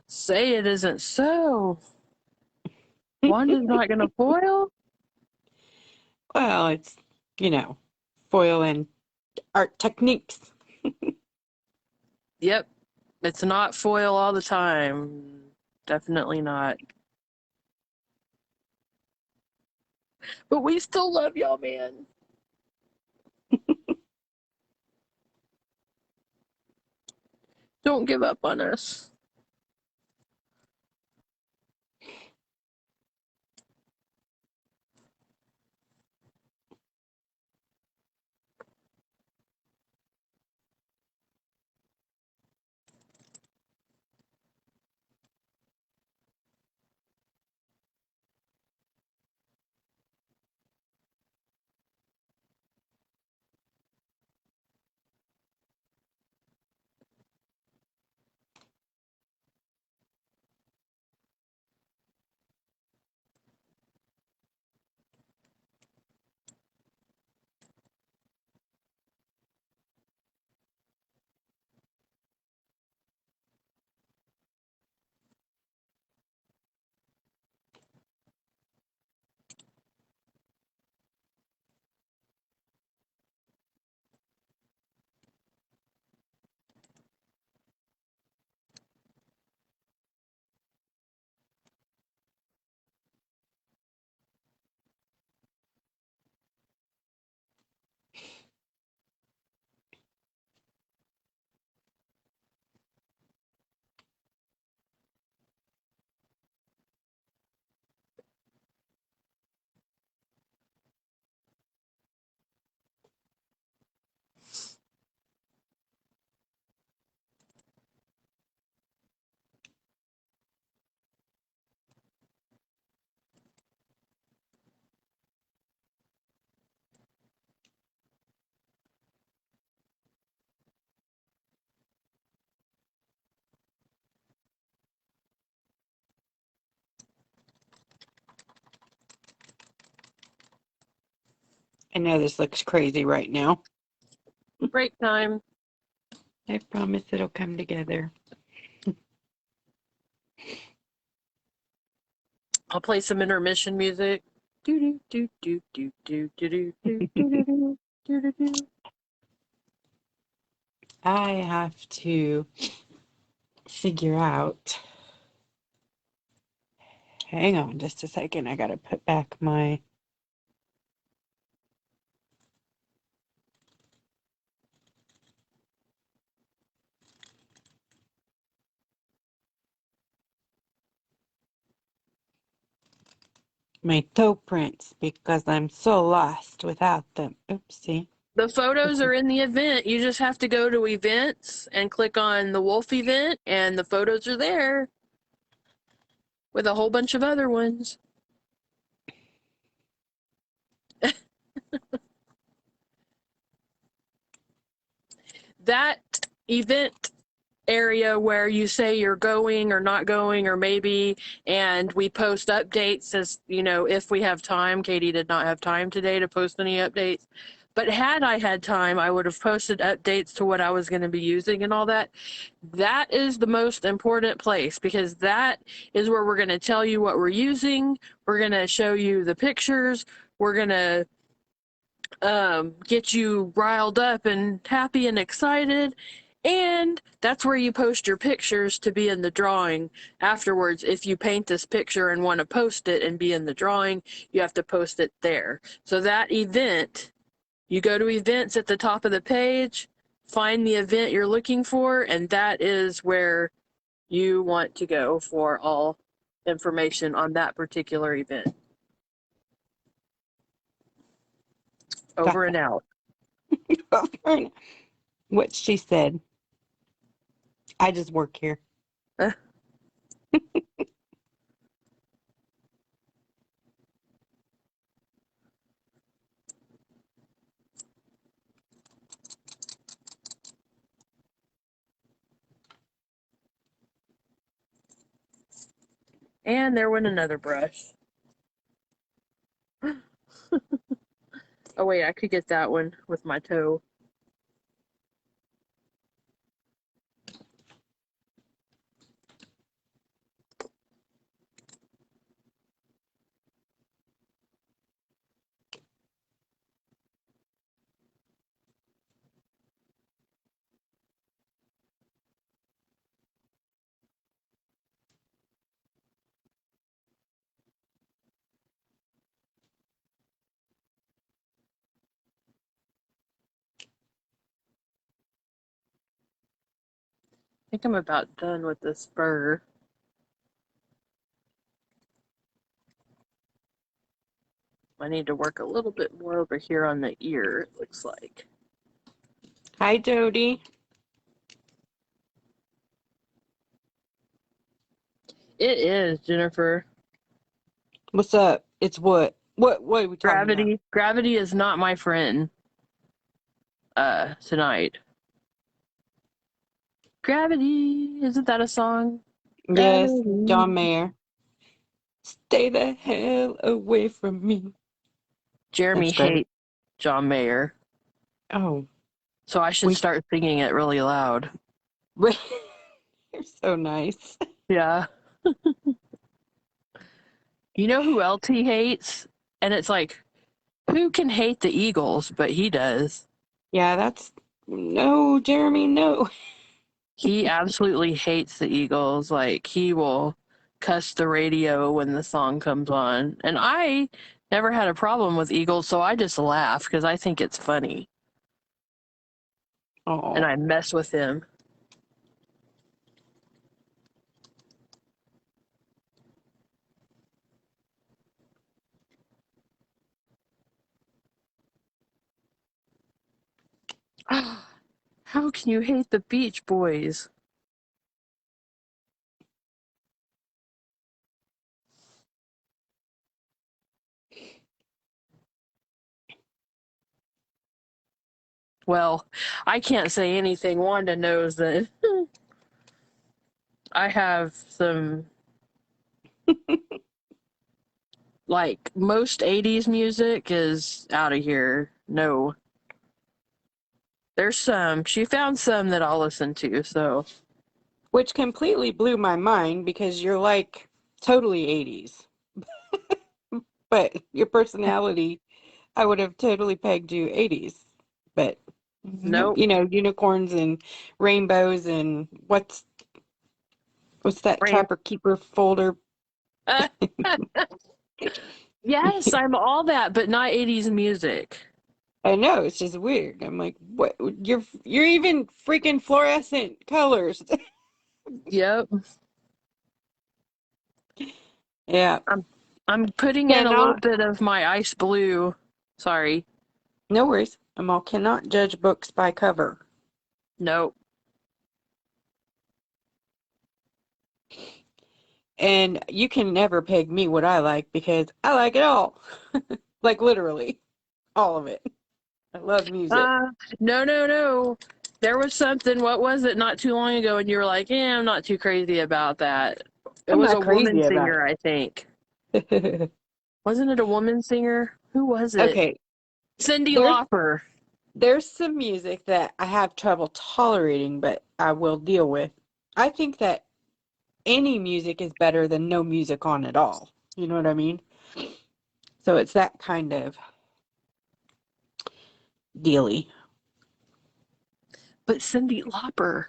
Say it isn't so. Wanda's not going to foil? Well, it's, foil and art techniques. Yep. It's not foil all the time. Definitely not. But we still love y'all, man. Don't give up on us. I know this looks crazy right now. Break time. I promise it'll come together. I'll play some intermission music. Do do do do do do do do do do do do do. I have to figure out. Hang on just a second. I gotta put back my toe prints because I'm so lost without them. Oopsie. The photos are in the event. You just have to go to events and click on the wolf event, and the photos are there with a whole bunch of other ones. That event area where you say you're going or not going or maybe, and we post updates as, you know, if we have time. Katie did not have time today to post any updates, but had I had time, I would have posted updates to what I was going to be using and all that. That is the most important place, because that is where we're going to tell you what we're using. We're going to show you the pictures. We're going to get you riled up and happy and excited. And that's where you post your pictures to be in the drawing afterwards. If you paint this picture and want to post it and be in the drawing, you have to post it there. So that event, you go to events at the top of the page, find the event you're looking for, and that is where you want to go for all information on that particular event. Over and out. What she said. I just work here. And there went another brush. Oh wait, I could get that one with my toe. I think I'm about done with this fur. I need to work a little bit more over here on the ear, it looks like. Hi, Jody. It is, Jennifer. What's up? It's what? What are we talking about? Gravity is not my friend. Tonight. Gravity, isn't that a song? Yes, Gravity. John Mayer. Stay the hell away from me. Jeremy That's great. hates John Mayer. Oh. So I should start singing it really loud. You're so nice. Yeah. You know who else he hates? And it's like, who can hate the Eagles? But he does. Yeah, no, Jeremy, no. He absolutely hates the Eagles. Like, he will cuss the radio when the song comes on. And I never had a problem with Eagles, so I just laugh because I think it's funny. Oh. And I mess with him. How can you hate the Beach Boys? Well, I can't say anything. Wanda knows that I have some like most 80s music is out of here. No. There's some. She found some that I'll listen to, so. Which completely blew my mind because you're like totally 80s. But your personality, I would have totally pegged you 80s. But, Nope. you know, unicorns and rainbows and what's that Rain. Trapper Keeper folder? Yes, I'm all that, but not 80s music. I know, it's just weird. I'm like, what? You're even freaking fluorescent colors. Yep. Yeah. I'm putting in a little Cannot, bit of my ice blue. Sorry. no worries. I'm all cannot judge books by cover. Nope. And you can never peg me what I like because I like it all. Like literally, all of it. I love music. Uh, no, no, no. There was something, what was it, not too long ago, and you were like, yeah, I'm not too crazy about that. It I'm was not a woman crazy about singer, I think. it. Wasn't it a woman singer? Who was it? Okay, Cyndi there's Lauper. there's some music that I have trouble tolerating, but I will deal with. I think that any music is better than no music on at all. You know what I mean? So it's that kind of dealy. But Cyndi Lauper.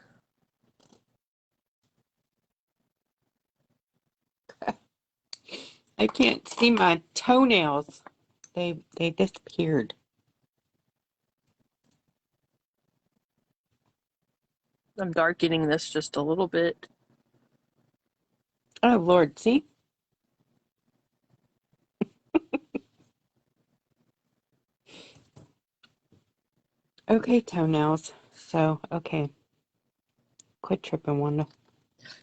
I can't see my toenails. They disappeared. I'm darkening this just a little bit. Oh Lord, see? Okay, toenails. So, okay. Quit tripping, Wanda.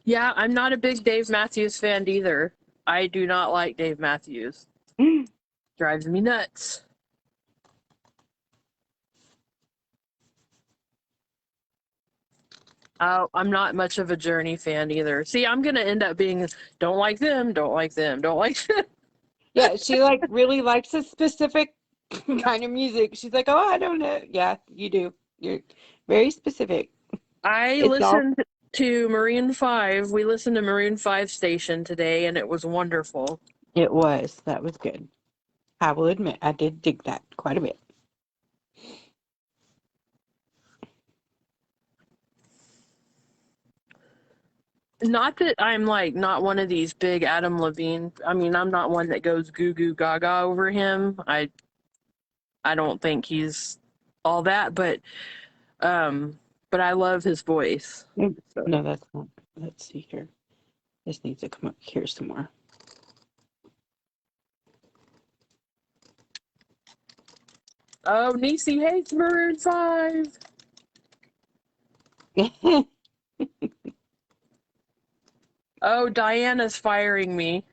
Yeah, I'm not a big Dave Matthews fan either. I do not like Dave Matthews. Drives me nuts. Oh, I'm not much of a Journey fan either. See, I'm gonna end up being don't like them, don't like them, don't like them. Yeah, she like really likes a specific kind of music. She's like, oh, I don't know. Yeah, you do. You're very specific. I It's all. listened to Maroon 5. We listened to Maroon 5 Station today, and it was wonderful. It was. That was good. I will admit, I did dig that quite a bit. Not that I'm like not one of these big Adam Levine. I mean, I'm not one that goes goo goo gaga over him. I don't think he's all that, but I love his voice. So. No, that's not. Let's see here. This needs to come up here somewhere. Oh, Niecy hates Maroon 5. Oh, Diana's firing me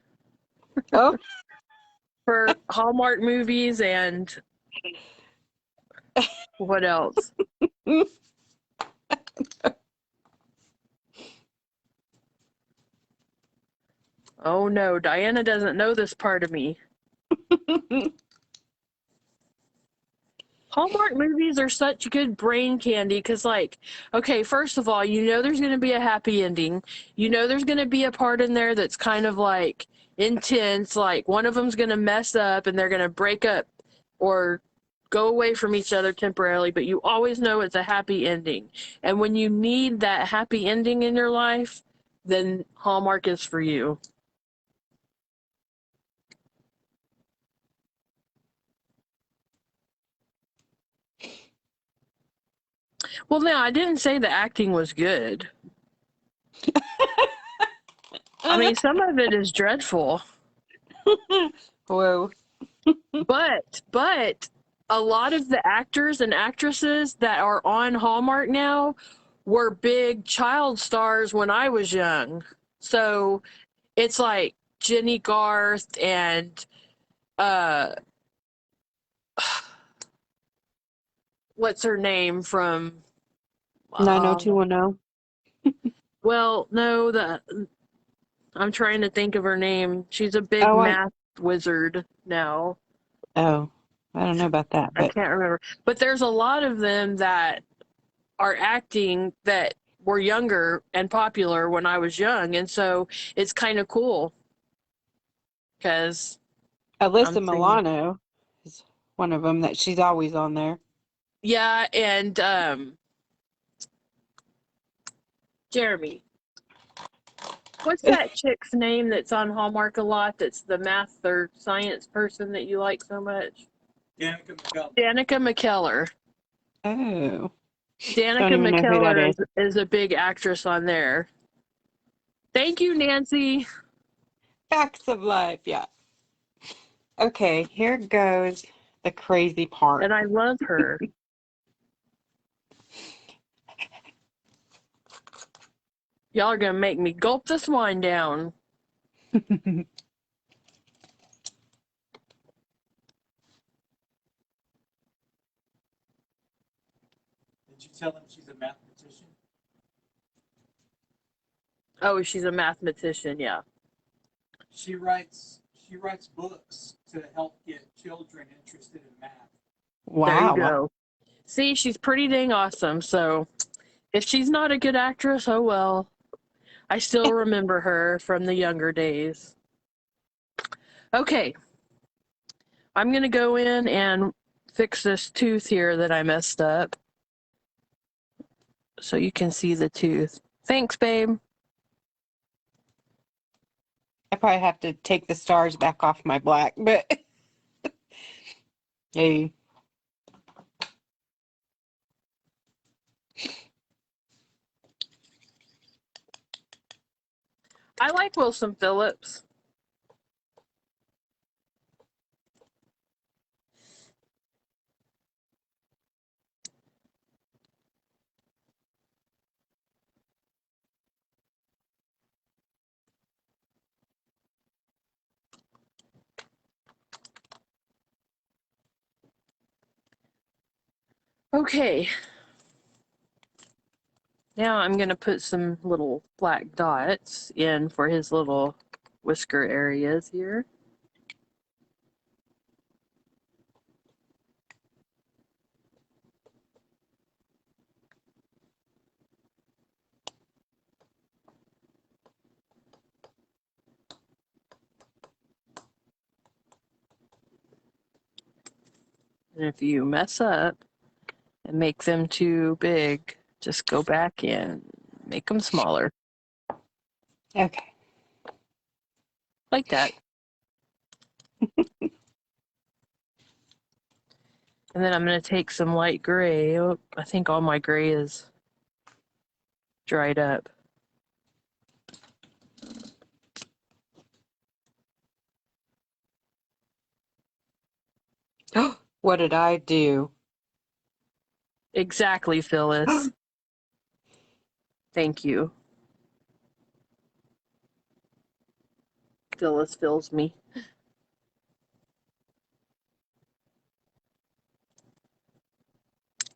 Oh, for Hallmark movies and what else? Oh no, Diana doesn't know this part of me. Hallmark movies are such good brain candy because, like, okay, first of all, you know there's going to be a happy ending. You know there's going to be a part in there that's kind of like intense, like one of them's going to mess up and they're going to break up or go away from each other temporarily, but you always know it's a happy ending. And when you need that happy ending in your life, then Hallmark is for you. Well, no, I didn't say the acting was good. I mean, some of it is dreadful. whoa. But a lot of the actors and actresses that are on Hallmark now were big child stars when I was young. So it's like Jenny Garth and uh what's her name from 90210. well, no, the I'm trying to think of her name. She's a big Oh, math. wizard now. Oh, I don't know about that, I but can't remember. But there's a lot of them that are acting that were younger and popular when I was young. And so it's kind of cool because I'm Alyssa seeing, Milano is one of them that she's always on there. yeah. And Jeremy, what's that chick's name that's on Hallmark a lot? That's the math or science person that you like so much? Danica McCullough. Danica McKellar. Oh, don't Danica even know who that McKellar is. is a big actress on there. Thank you, Nancy. Facts of life, yeah. Okay, here goes the crazy part. And I love her. Y'all are going to make me gulp this wine down. Did you tell him she's a mathematician? Oh, she's a mathematician, yeah. She writes books to help get children interested in math. There you Wow. go. See, she's pretty dang awesome. So if she's not a good actress, oh well. I still remember her from the younger days. Okay. I'm going to go in and fix this tooth here that I messed up so you can see the tooth. Thanks, babe. I probably have to take the stars back off my black, but hey. I like Wilson Phillips. Okay. Now I'm going to put some little black dots in for his little whisker areas here. And if you mess up and make them too big, just go back in, make them smaller, Okay. like that. And then I'm going to take some light gray. Oh, I think all my gray is dried up. What did I do? Exactly, Phyllis. Thank you. Phyllis fills me.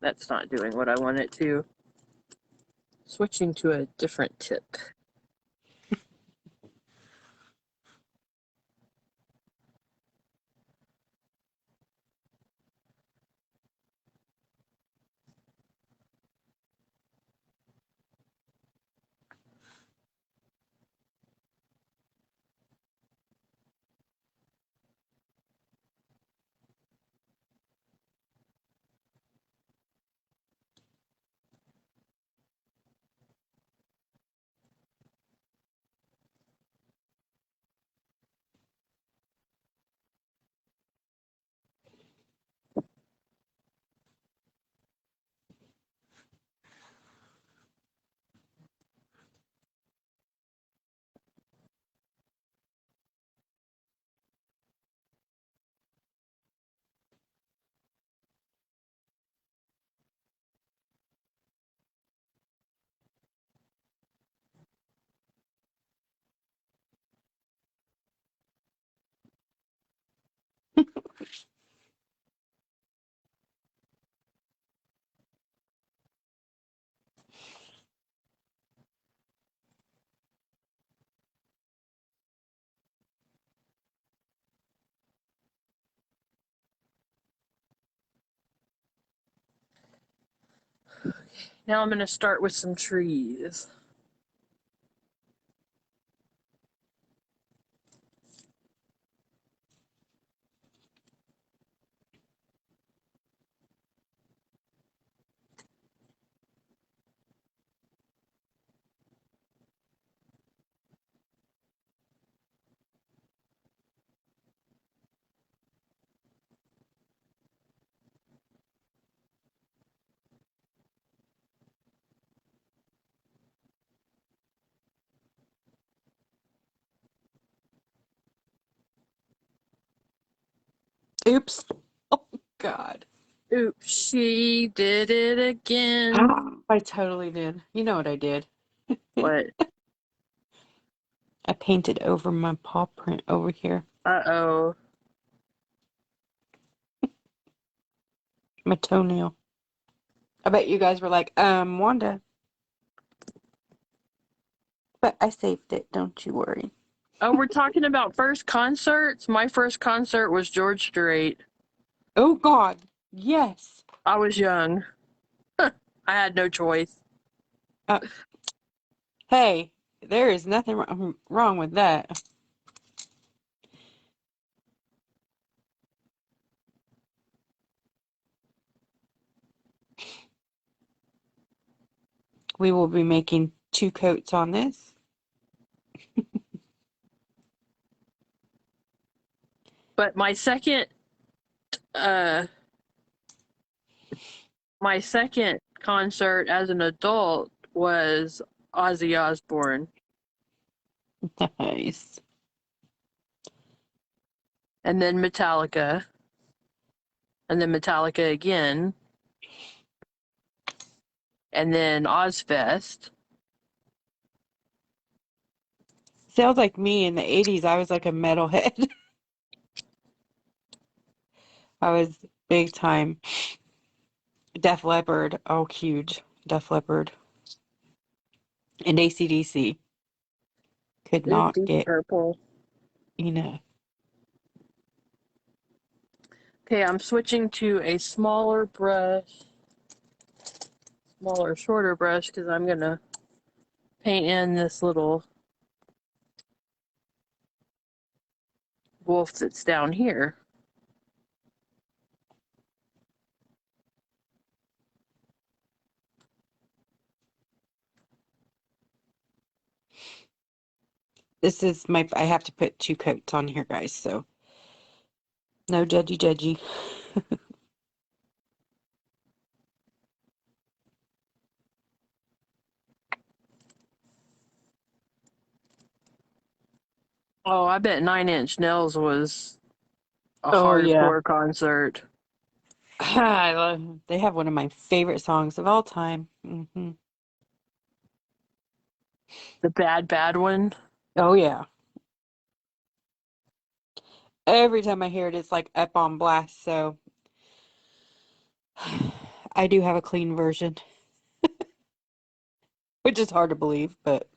That's not doing what I want it to. Switching to a different tip. Now I'm going to start with some trees. Oops. Oh, God. Oops, she did it again. Oh, I totally did. You know what I did? What? I painted over my paw print over here. Uh-oh. My toenail. I bet you guys were like, Wanda. But I saved it, don't you worry. Oh, we're talking about first concerts? My first concert was George Strait. Oh, God. Yes. I was young. I had no choice. Hey, there is nothing wrong with that. We will be making 2 coats on this. But my second concert as an adult was Ozzy Osbourne. Nice. And then Metallica. And then Metallica again. And then Ozfest. Sounds like me in the 80s. I was like a metalhead. I was big time. Def Leppard. Oh, huge. Def Leppard. And AC/DC. Could Ooh, not Deep get Purple. enough. Okay, I'm switching to a smaller brush. Smaller, shorter brush because I'm going to paint in this little wolf that's down here. This is I have to put 2 coats on here, guys, so no judgy. Oh, I bet 9 Inch Nails was a Oh, yeah. hardcore concert. I love, they have one of my favorite songs of all time. The Bad Bad one. Oh, yeah. Every time I hear it, it's like up on blast, so I do have a clean version, which is hard to believe, but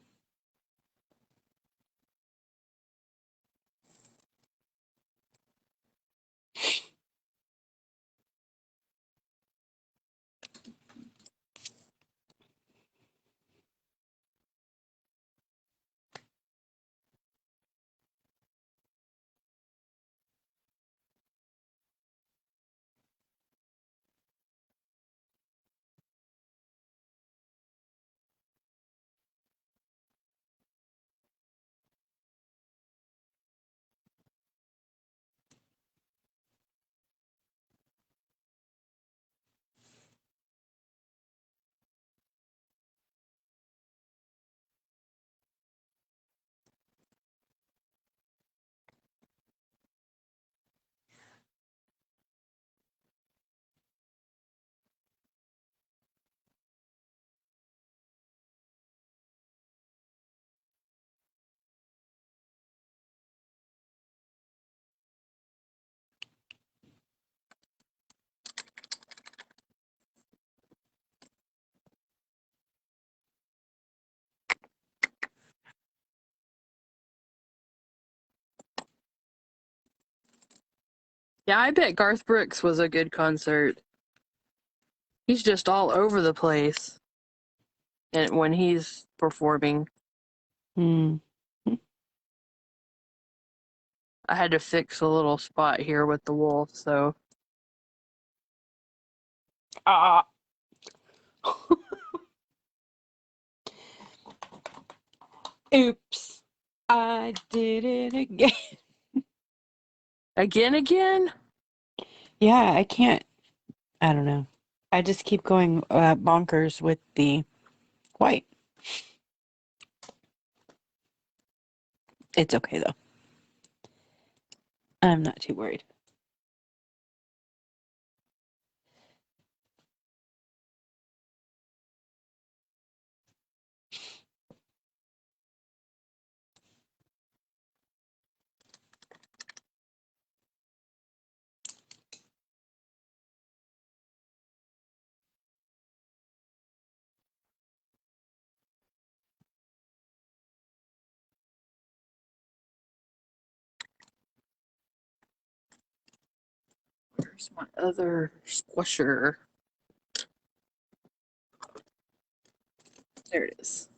Yeah, I bet Garth Brooks was a good concert. He's just all over the place. and when he's performing. Hmm. I had to fix a little spot here with the wolf, so Ah. Oops. I did it again. again. Yeah, I can't. I don't know. I just keep going bonkers with the white. It's okay, though. I'm not too worried. Where's my other squisher? There it is.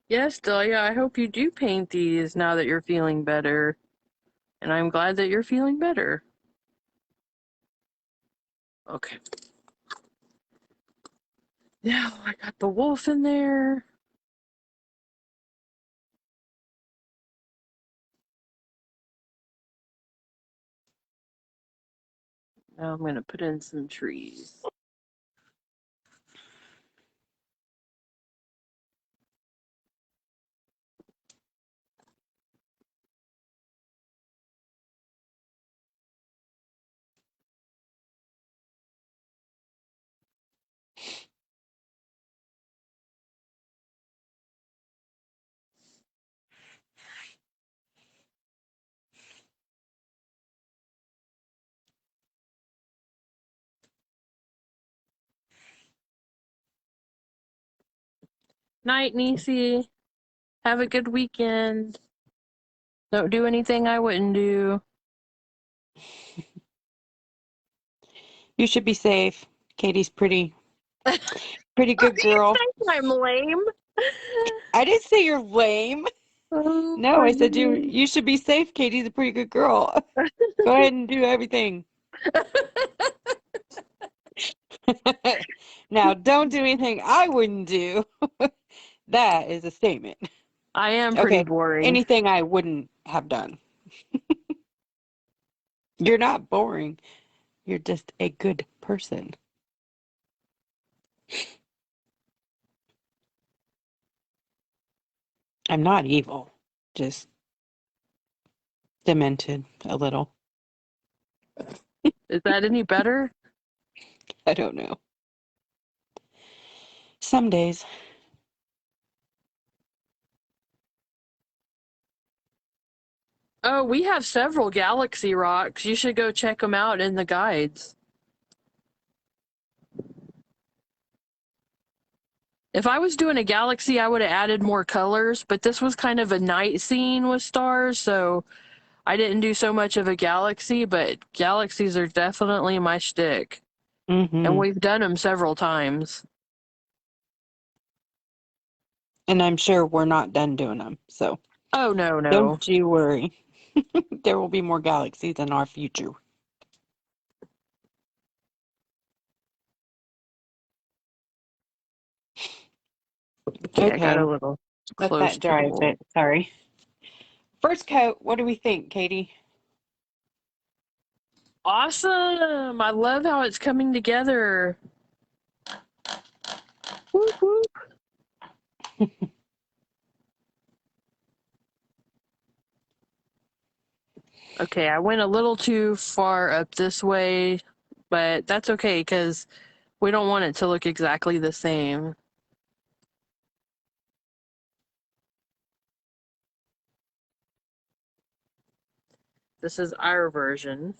Yes, Delia, I hope you do paint these now that you're feeling better. And I'm glad that you're feeling better. Okay. Now I got the wolf in there. Now I'm going to put in some trees. Night, Niecy. Have a good weekend. Don't do anything I wouldn't do. You should be safe. Katie's pretty good girl. I'm lame. I didn't say you're lame. Oh, No, I said you should be safe. Katie's a pretty good girl. Go ahead and do everything. Now, don't do anything I wouldn't do. That is a statement. I am pretty Okay, boring. anything I wouldn't have done. You're not boring. You're just a good person. I'm not evil, just demented a little. Is that any better? I don't know. Some days. Oh, we have several galaxy rocks. You should go check them out in the guides. If I was doing a galaxy, I would have added more colors, but this was kind of a night scene with stars, so I didn't do so much of a galaxy, but galaxies are definitely my shtick. And we've done them several times. And I'm sure we're not done doing them, so Oh, no. don't you worry. There will be more galaxies in our future. Okay, I got a Okay, little let close that to the dry a wall. bit. Sorry. First coat, what do we think, Katie? Awesome! I love how it's coming together. Whoop, whoop. Okay, I went a little too far up this way, but that's okay because we don't want it to look exactly the same. This is our version.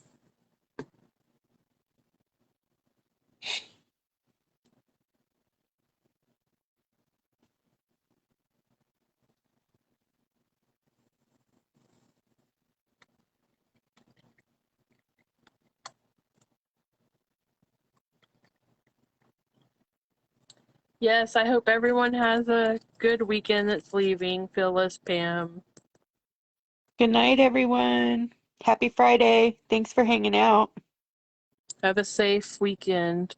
Yes, I hope everyone has a good weekend that's leaving. Phyllis, Pam. Good night, everyone. Happy Friday. Thanks for hanging out. Have a safe weekend.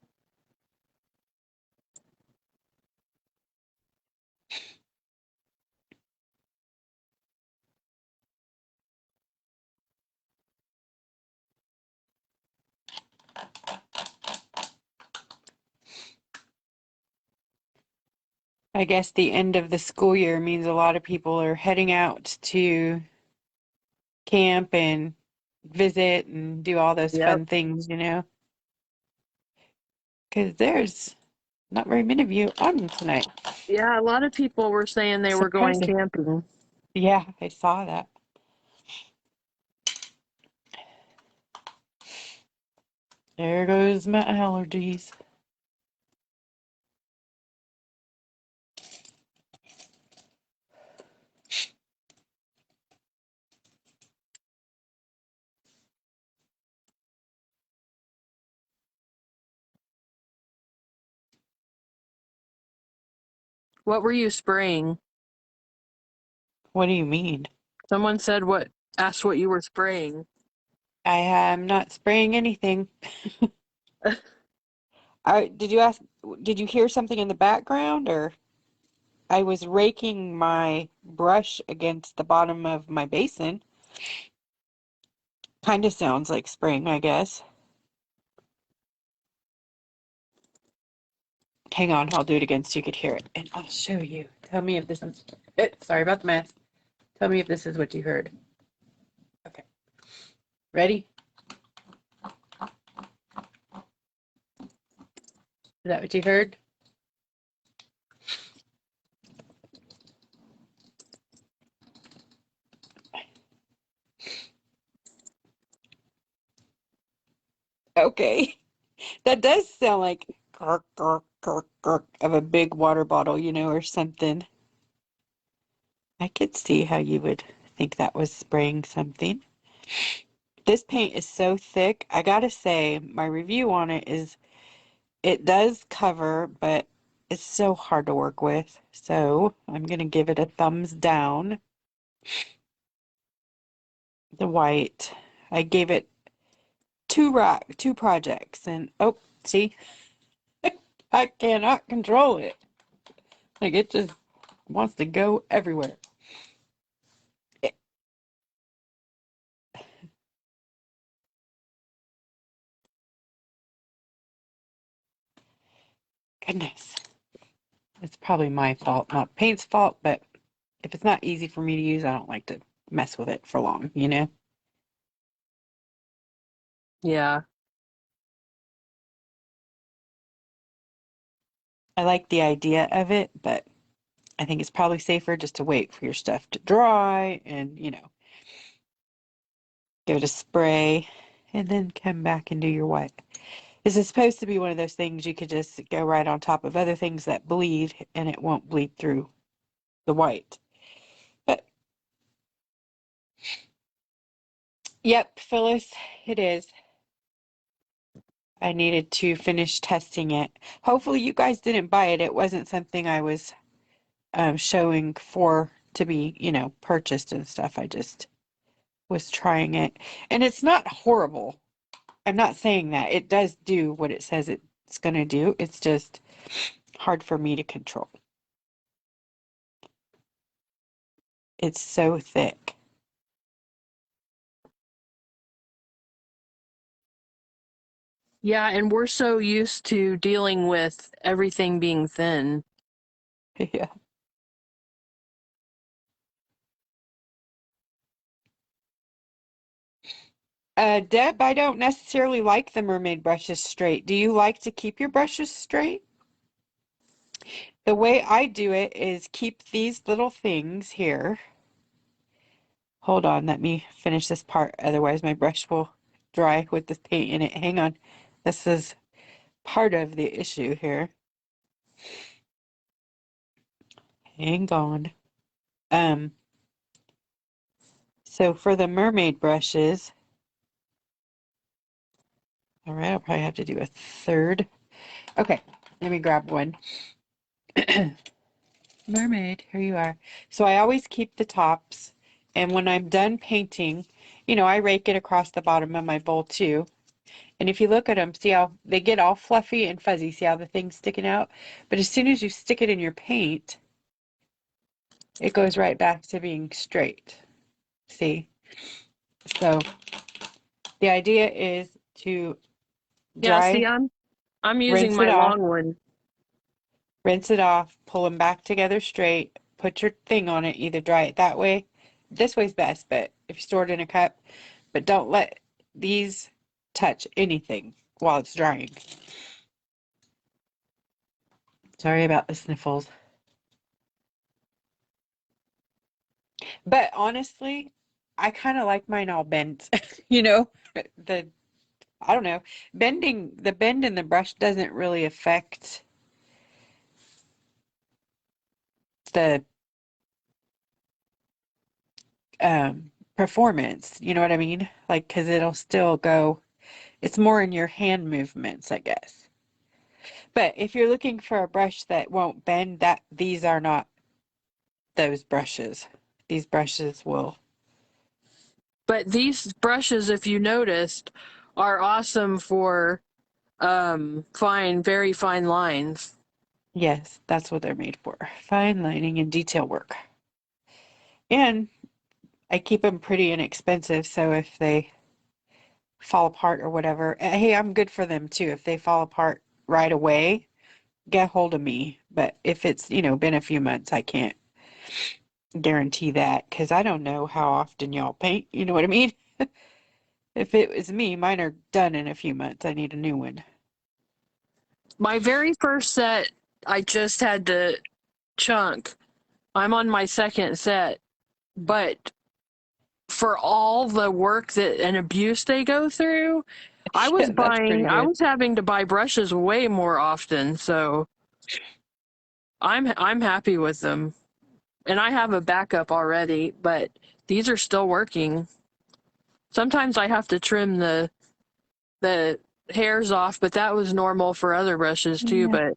I guess the end of the school year means a lot of people are heading out to camp and visit and do all those Yep. fun things, because there's not very many of you on tonight. Yeah, a lot of people were saying they were going Surprising. camping. Yeah, I saw that. There goes my allergies. What were you spraying? What do you mean? Someone asked what you were spraying. I am not spraying anything. Did you hear something in the background, or I was raking my brush against the bottom of my basin. Kind of sounds like spring, I guess. Hang on, I'll do it again so you could hear it, and I'll show you. Tell me if this is... sorry about the mess. Tell me if this is what you heard. Okay. Ready? Is that what you heard? Okay. That does sound like gurk, gurk, gurk, gurk of a big water bottle, or something. I could see how you would think that was spraying something. This paint is so thick. I gotta say, my review on it is it does cover, but it's so hard to work with. So I'm gonna give it a thumbs down. The white. I gave it two projects, and oh, see, I cannot control it. Like it just wants to go everywhere. Goodness. It's probably my fault, not paint's fault, but if it's not easy for me to use, I don't like to mess with it for long. Yeah. I like the idea of it, but I think it's probably safer just to wait for your stuff to dry and, give it a spray and then come back and do your white. This is supposed to be one of those things you could just go right on top of other things that bleed and it won't bleed through the white. But, yep, Phyllis, it is. I needed to finish testing it. Hopefully you guys didn't buy it. It wasn't something I was showing for to be, purchased and stuff. I just was trying it. And it's not horrible. I'm not saying that. It does do what it says it's going to do. It's just hard for me to control. It's so thick. Yeah, and we're so used to dealing with everything being thin. Yeah. Deb, I don't necessarily like the mermaid brushes straight. Do you like to keep your brushes straight? The way I do it is keep these little things here. Hold on, let me finish this part, otherwise my brush will dry with the paint in it. Hang on. This is part of the issue here. Hang on. So for the mermaid brushes, all right, I'll probably have to do a third. Okay, let me grab one. Mermaid, here you are. So I always keep the tops, and when I'm done painting, I rake it across the bottom of my bowl too. And if you look at them, see how they get all fluffy and fuzzy? See how the thing's sticking out? But as soon as you stick it in your paint, it goes right back to being straight. See? So the idea is to Yeah, see, dry, I'm using rinse it my off, long one. pull them back together straight, put your thing on it, either dry it that way. This way's best, but if you store it in a cup, but don't let these touch anything while it's drying. Sorry about the sniffles. But honestly, I kind of like mine all bent. The I don't know, the bend in the brush doesn't really affect the performance. You know what I mean? Like, because it'll still go. It's more in your hand movements, I guess. But if you're looking for a brush that won't bend, these are not those brushes. These brushes will. But these brushes, if you noticed, are awesome for very fine lines. Yes, that's what they're made for. Fine lining and detail work. And I keep them pretty inexpensive, so if they fall apart or whatever, hey, I'm good for them too. If they fall apart right away, get hold of me. But if it's, been a few months, I can't guarantee that because I don't know how often y'all paint. You know what I mean? If it was me, mine are done in a few months. I need a new one. My very first set, I just had to chunk. I'm on my second set, but for all the work that and abuse they go through, Yeah, that's pretty I good. was having to buy brushes way more often, so I'm happy with them. And I have a backup already, but these are still working. Sometimes I have to trim the hairs off, but that was normal for other brushes too, Yeah. but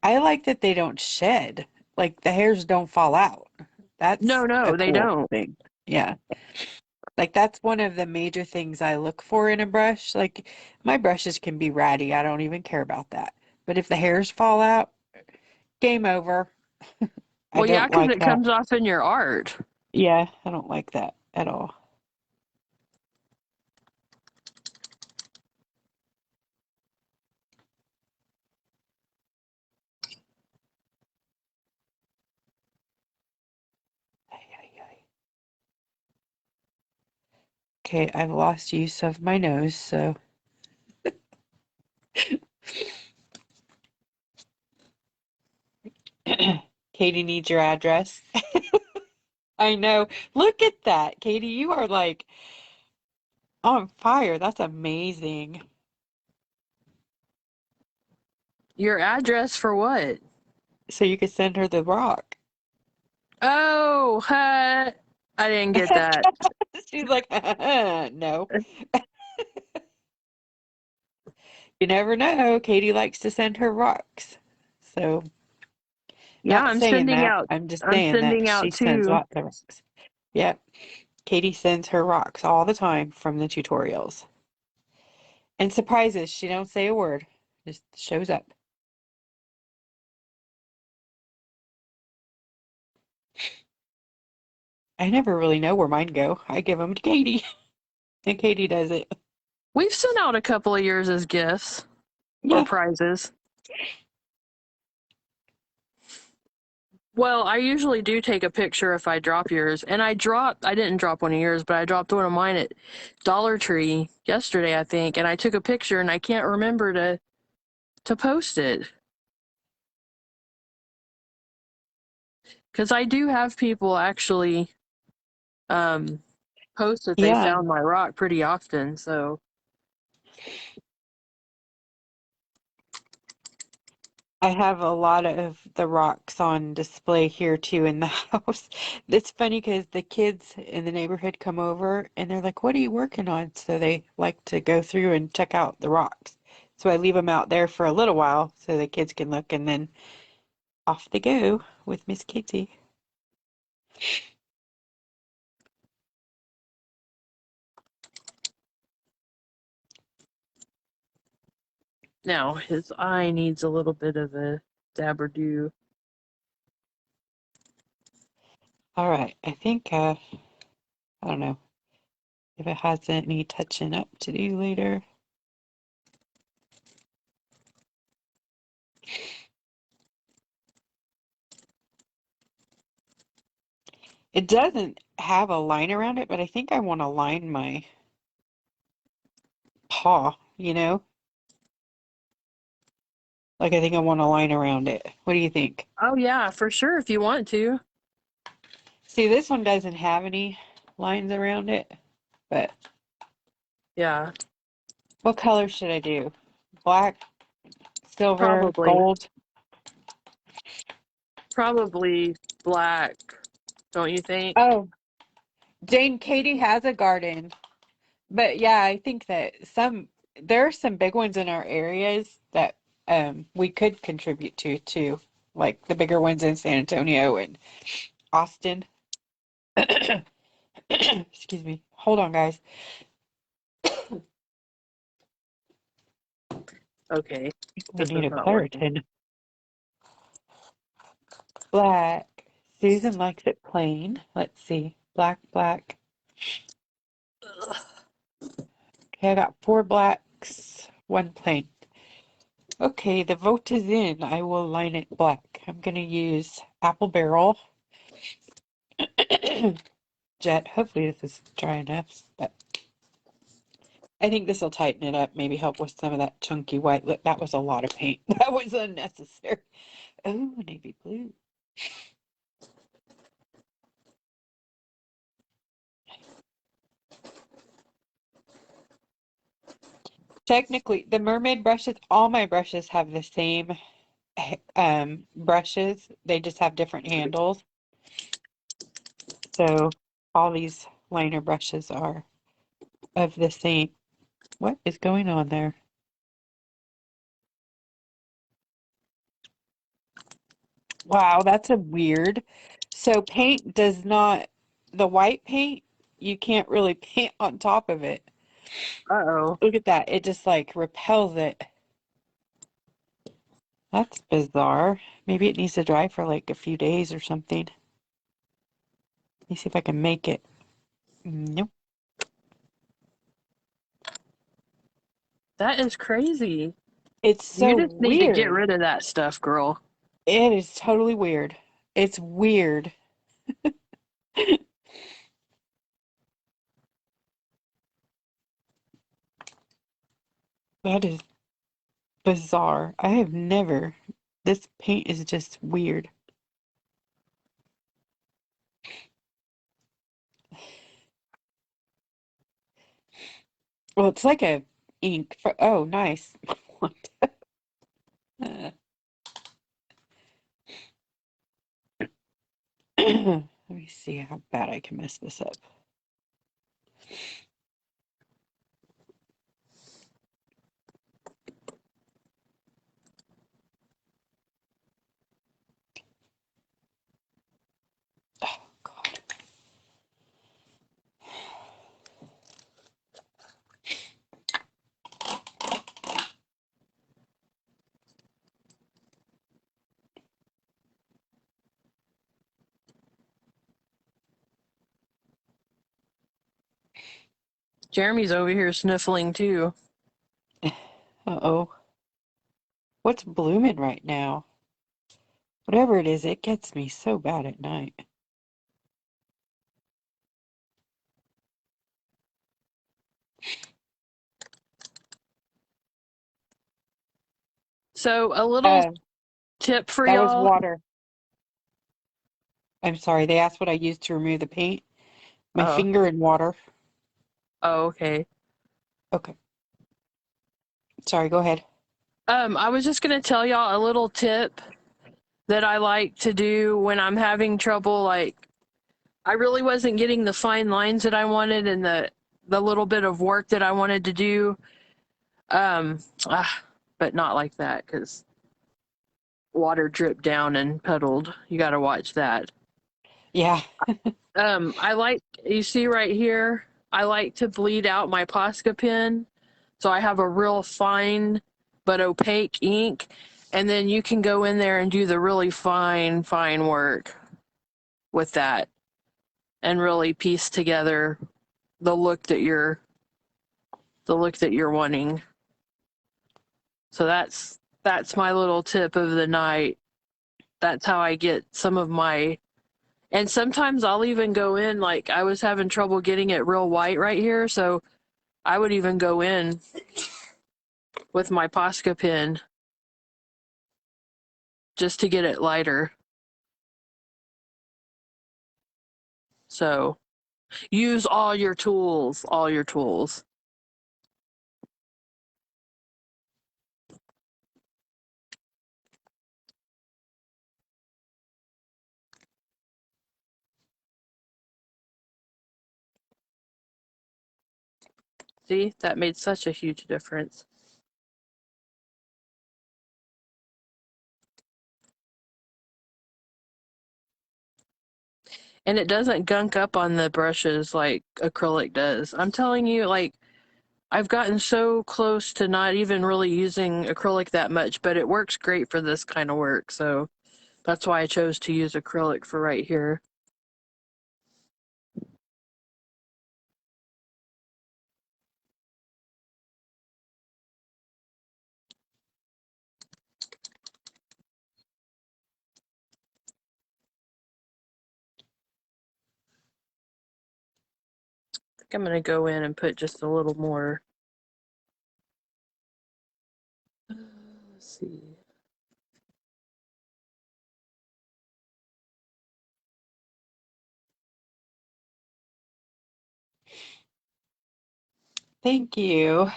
I like that they don't shed. Like the hairs don't fall out. That's a no, they cool don't. thing. Yeah. Like that's one of the major things I look for in a brush. Like my brushes can be ratty. I don't even care about that. But if the hairs fall out, game over. I Well, yeah, don't because like it that. comes off in your art. Yeah, I don't like that at all. Ay, ay, ay. Okay, I've lost use of my nose, so Katie needs your address. I know. Look at that, Katie. You are like on fire. That's amazing. Your address for what? So you could send her the rock. Oh, I didn't get that. She's like, no. You never know. Katie likes to send her rocks. So, Yeah, not saying that. I'm just I'm saying that sending she out sends two. lots of rocks. Yep. Katie sends her rocks all the time from the tutorials. And surprises. She don't say a word. Just shows up. I never really know where mine go. I give them to Katie, and Katie does it. We've sent out a couple of yours as gifts or Yeah. prizes. Well, I usually do take a picture if I drop yours. And I didn't drop one of yours, but I dropped one of mine at Dollar Tree yesterday, I think. And I took a picture and I can't remember to post it. Because I do have people actually post that they Yeah. found my rock pretty often. So I have a lot of the rocks on display here too in the house. It's funny because the kids in the neighborhood come over and they're like, "What are you working on?" So they like to go through and check out the rocks. So I leave them out there for a little while so the kids can look and then off they go with Miss Kitty. now his eye needs a little bit of a dab or do. All right, I think I don't know if it has any touching up to do later. It doesn't have a line around it, but I think I want to line my paw, you know? Like I think I want a line around it. What do you think? Oh, yeah, for sure, if you want to. See, this one doesn't have any lines around it, but Yeah, what color should I do? Black, silver, probably. gold? Probably black, don't you think? Oh, Jane Katie has a garden. But yeah, I think that there are some big ones in our areas that we could contribute to too, like the bigger ones in San Antonio and Austin. Excuse me. Hold on, guys. Okay, We this need is a not working. Claritin. Black. Susan likes it plain. Let's see. Black, black. Okay, I got 4 blacks, 1 plain. Okay, the vote is in. I will line it black. I'm going to use Apple Barrel. Jet. Hopefully this is dry enough, but I think this will tighten it up, maybe help with some of that chunky white. Look, that was a lot of paint. That was unnecessary. Oh, navy blue. Technically, the mermaid brushes, all my brushes have the same brushes. They just have different handles. So all these liner brushes are of the same. What is going on there? Wow, that's a weird. So paint does not, the white paint, you can't really paint on top of it. Uh-oh. Look at that. It just like repels it. That's bizarre. Maybe it needs to dry for like a few days or something. Let me see if I can make it. Nope. That is crazy. It's You so just need to get weird. rid of that stuff, girl. It is totally weird. It's weird. That is bizarre. I have never. This paint is just weird. Well, it's like a ink for, oh, nice. Uh, Let me see how bad I can mess this up. Oh, God. Jeremy's over here sniffling too. Uh-oh. What's blooming right now? Whatever it is, it gets me so bad at night. So a little Uh, tip for that was y'all. water. I'm sorry, they asked what I used to remove the paint. My Oh, finger in water. oh, okay. Okay. Sorry, go ahead. I was just gonna tell y'all a little tip that I like to do when I'm having trouble. Like, I really wasn't getting the fine lines that I wanted and the little bit of work that I wanted to do. Um, but not like that because water dripped down and puddled. You got to watch that. Yeah. I like, you see right here, I like to bleed out my Posca pen. So I have a real fine but opaque ink. And then you can go in there and do the really fine, fine work with that and really piece together the look that you're wanting. So that's my little tip of the night. That's how I get some of my, and sometimes I'll even go in, like I was having trouble getting it real white right here, so I would even go in with my Posca pen just to get it lighter. So use all your tools, all your tools. See, that made such a huge difference. And it doesn't gunk up on the brushes like acrylic does. I'm telling you, like, I've gotten so close to not even really using acrylic that much, but it works great for this kind of work. So that's why I chose to use acrylic for right here. I think I'm going to go in and put just a little more. Let's see. Thank you.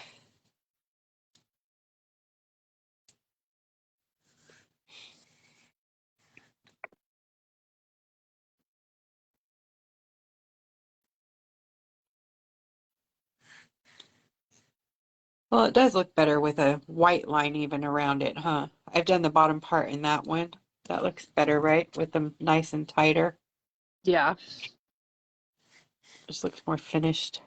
Well, it does look better with a white line even around it, huh? I've done the bottom part in that one. That looks better, right? With them nice and tighter. Yeah. Just looks more finished.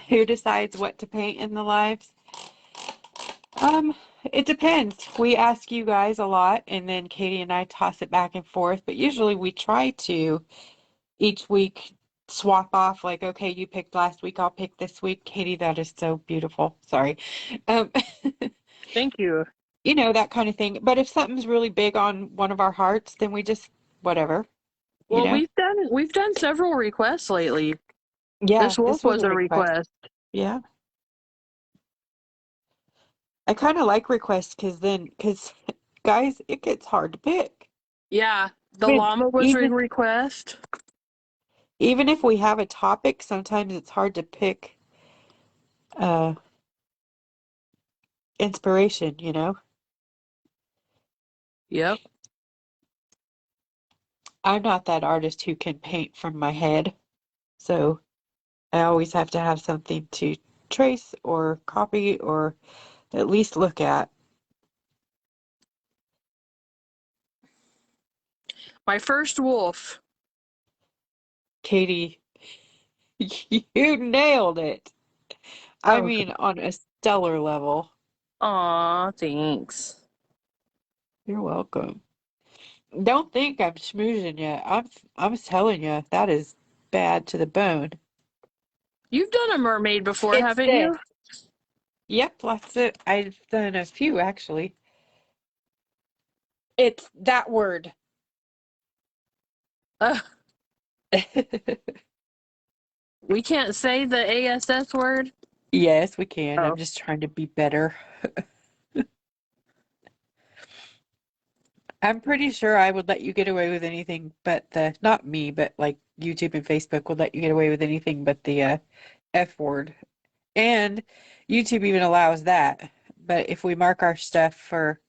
Who decides what to paint in the lives? it depends. We ask you guys a lot, and then Katie and I toss it back and forth. But usually we try to each week swap off, like, okay, you picked last week, I'll pick this week. Katie, that is so beautiful. Sorry. Um, Thank you. you know, that kind of thing. But if something's really big on one of our hearts, then we just, whatever, you Well, know? we've done several requests lately. Yeah, This wolf this was was a a request. request. Yeah. I kind of like requests because guys, it gets hard to pick. Yeah, the Even llama was a even request. even if we have a topic, sometimes it's hard to pick uh inspiration, you know? Yep. I'm not that artist who can paint from my head, so I always have to have something to trace or copy or at least look at. My first wolf. Katie, you nailed it. I Oh, mean, on a stellar level. aw, thanks. You're welcome. Don't think I'm schmoozing you. I'm telling you, that is bad to the bone. You've done a mermaid before, It's haven't this. you? Yep, lots of I've done a few actually. It's that word. Uh, we can't say the ASS word. Yes, we can. I'm Oh, just trying to be better. I'm pretty sure I would let you get away with anything but the, not me, but like YouTube and Facebook would let you get away with anything but the F word. And YouTube even allows that. But if we mark our stuff for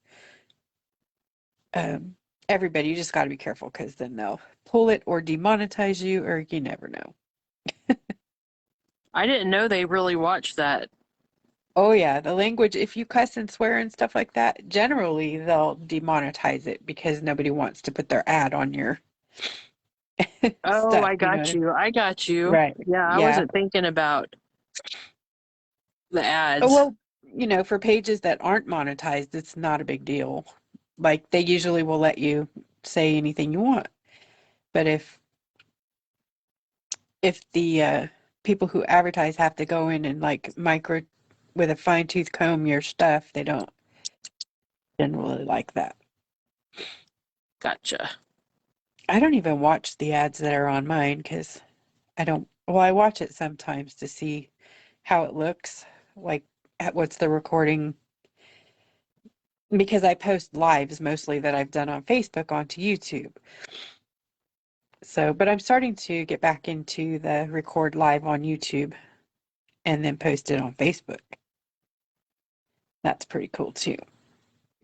um, everybody, you just got to be careful because then they'll pull it or demonetize you, or you never know. I didn't know they really watched that. Oh yeah, the language, if you cuss and swear and stuff like that, generally they'll demonetize it because nobody wants to put their ad on your Oh, stuff, I you got know. you. I got you. Right. Yeah, I Yeah. wasn't thinking about the Oh, ads. well, you know, for pages that aren't monetized, it's not a big deal. Like they usually will let you say anything you want. But if the people who advertise have to go in and like micro with a fine tooth comb your stuff, they don't generally like that. Gotcha. I don't even watch the ads that are on mine because I don't, well, I watch it sometimes to see how it looks, like what's the recording, because I post lives mostly that I've done on Facebook onto YouTube. So, but I'm starting to get back into the record live on YouTube and then post it on Facebook. That's pretty cool too.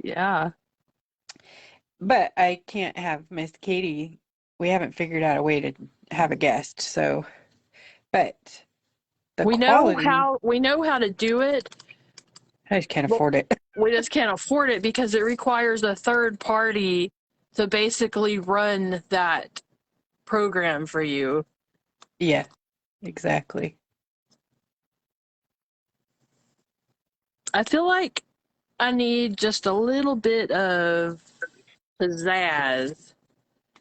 Yeah. But I can't have Miss Katie. We haven't figured out a way to have a guest. So, but the quality, We know how to do it, I just can't but afford it. we just can't afford it because it requires a third party to basically run that program for you. Yeah, exactly. I feel like I need just a little bit of pizzazz.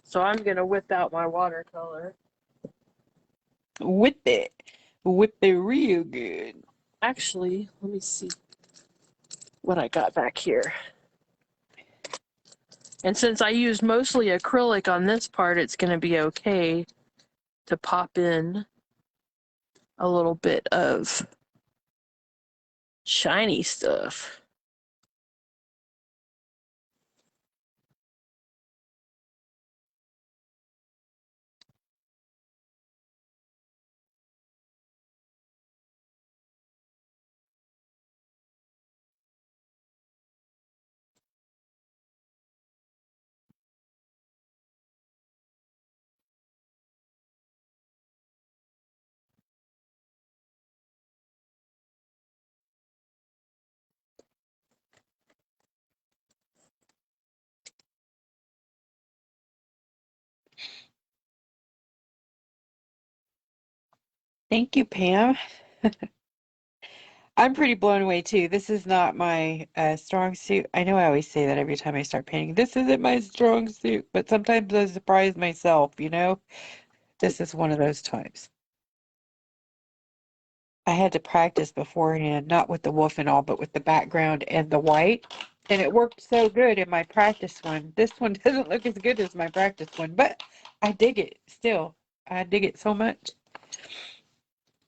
So I'm going to whip out my watercolor. Whip it. Whip it real good. Actually, let me see what I got back here. And since I used mostly acrylic on this part, it's going to be okay to pop in a little bit of shiny stuff. Thank you, Pam. I'm pretty blown away too. This is not my strong suit. I know I always say that every time I start painting. This isn't my strong suit, but sometimes I surprise myself, you know? This is one of those times. I had to practice beforehand, not with the wolf and all, but with the background and the white. And it worked so good in my practice one. This one doesn't look as good as my practice one, but I dig it still. I dig it so much.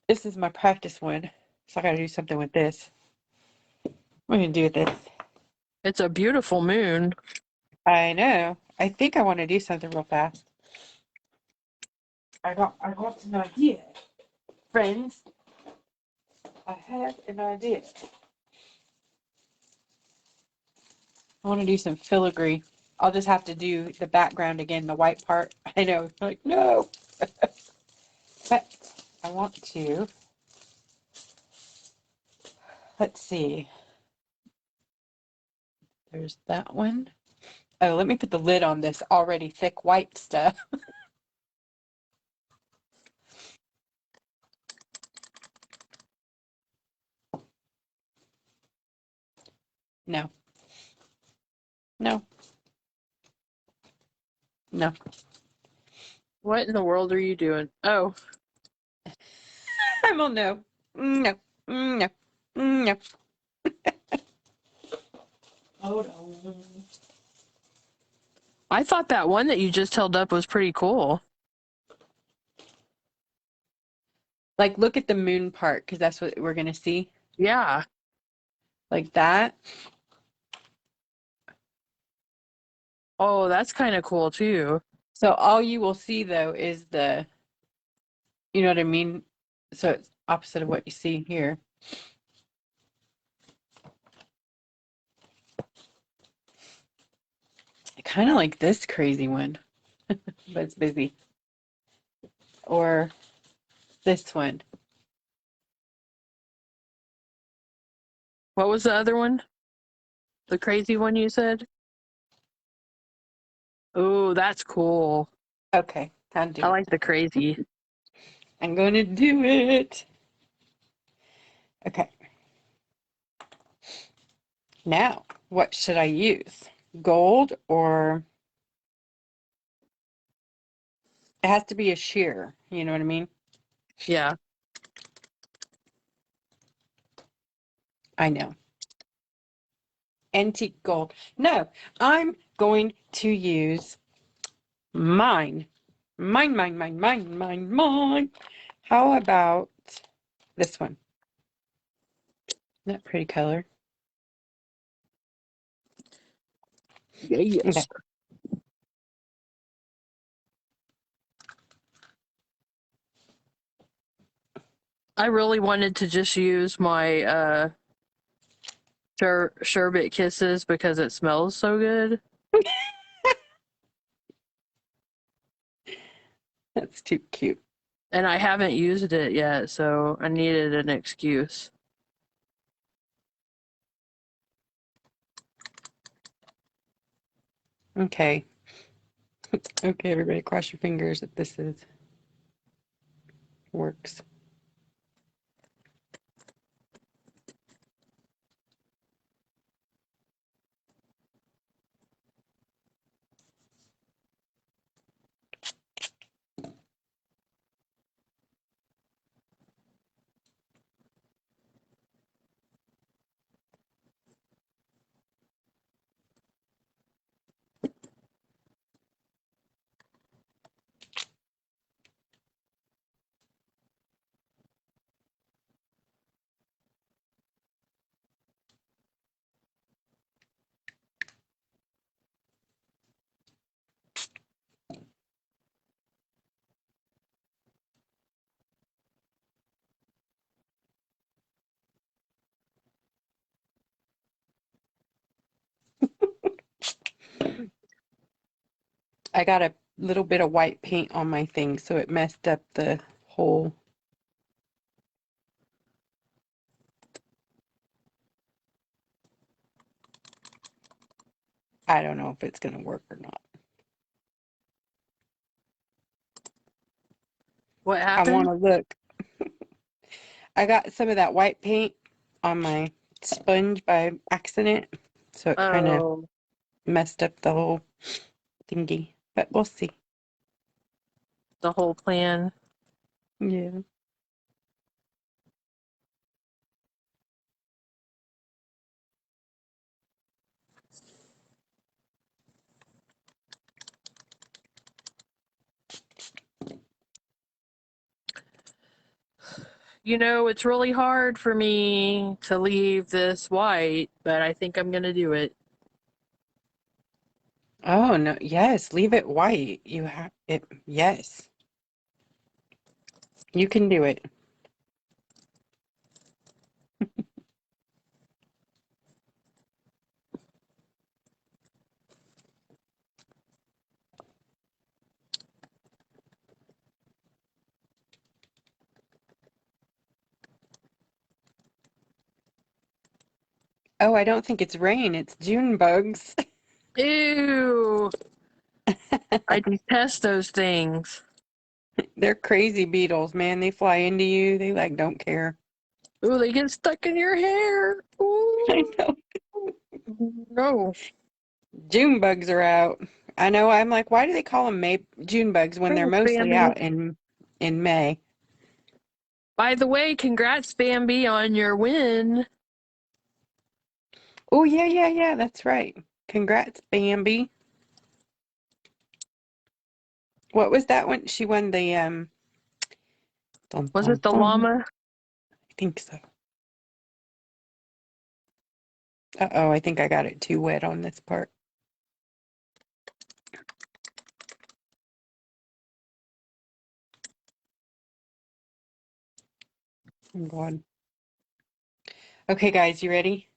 This is my practice one, so I gotta do something with this. What am I gonna do with this? It's a beautiful moon. I know. I think I want to do something real fast. I got an idea, friends. I have an idea. I want to do some filigree. I'll just have to do the background again, the white part. I know, like, no. But I want to, let's see. There's that one. Oh, let me put the lid on this already thick white stuff. No. No. No. What in the world are you doing? Oh, I'm on no. No. No. No. Hold on. I thought that one that you just held up was pretty cool. Like, look at the moon part, because that's what we're going to see. Yeah. Like that. Oh, that's kind of cool too. So all you will see, though, is the, you know what I mean? So it's opposite of what you see here. I kind of like this crazy one, but it's busy. Or this one. What was the other one? The crazy one you said? Oh, that's cool. Okay, time to do I it. like the crazy. I'm going to do it. Okay. Now, what should I use? Gold or it has to be a sheer, you know what I mean? Yeah. I know. Antique gold. No, I'm going to use mine. Mine. How about this one? Isn't that pretty color? Yes. Okay. I really wanted to just use my sherbet kisses because it smells so good. That's too cute. And I haven't used it yet, so I needed an excuse. Okay. Okay, everybody, cross your fingers that this works. I got a little bit of white paint on my thing, so it messed up the whole. I don't know if it's going to work or not. What I want happened? to look. I got some of that white paint on my sponge by accident, so it kind of Oh, messed up the whole thingy. But we'll see. the whole plan. Yeah. You know, it's really hard for me to leave this white, but I think I'm gonna do it. Oh no, yes, leave it white. You have it. Yes, you can do it. Oh, I don't think it's rain. It's June bugs. Ew! I detest those things. They're crazy beetles, man. They fly into you. They like don't care. Ooh, they get stuck in your hair. I Ooh, know. no. June bugs are out. I know. I'm like, why do they call them May June bugs when they're Thanks, mostly Bambi. out in May? By the way, congrats, Bambi, on your win. Oh yeah, yeah, yeah. That's right. Congrats, Bambi. What was that one? She won the dun, Was dun, it the dun. llama? I think so. Uh-oh, I think I got it too wet on this part. Oh God. Okay, guys, you ready?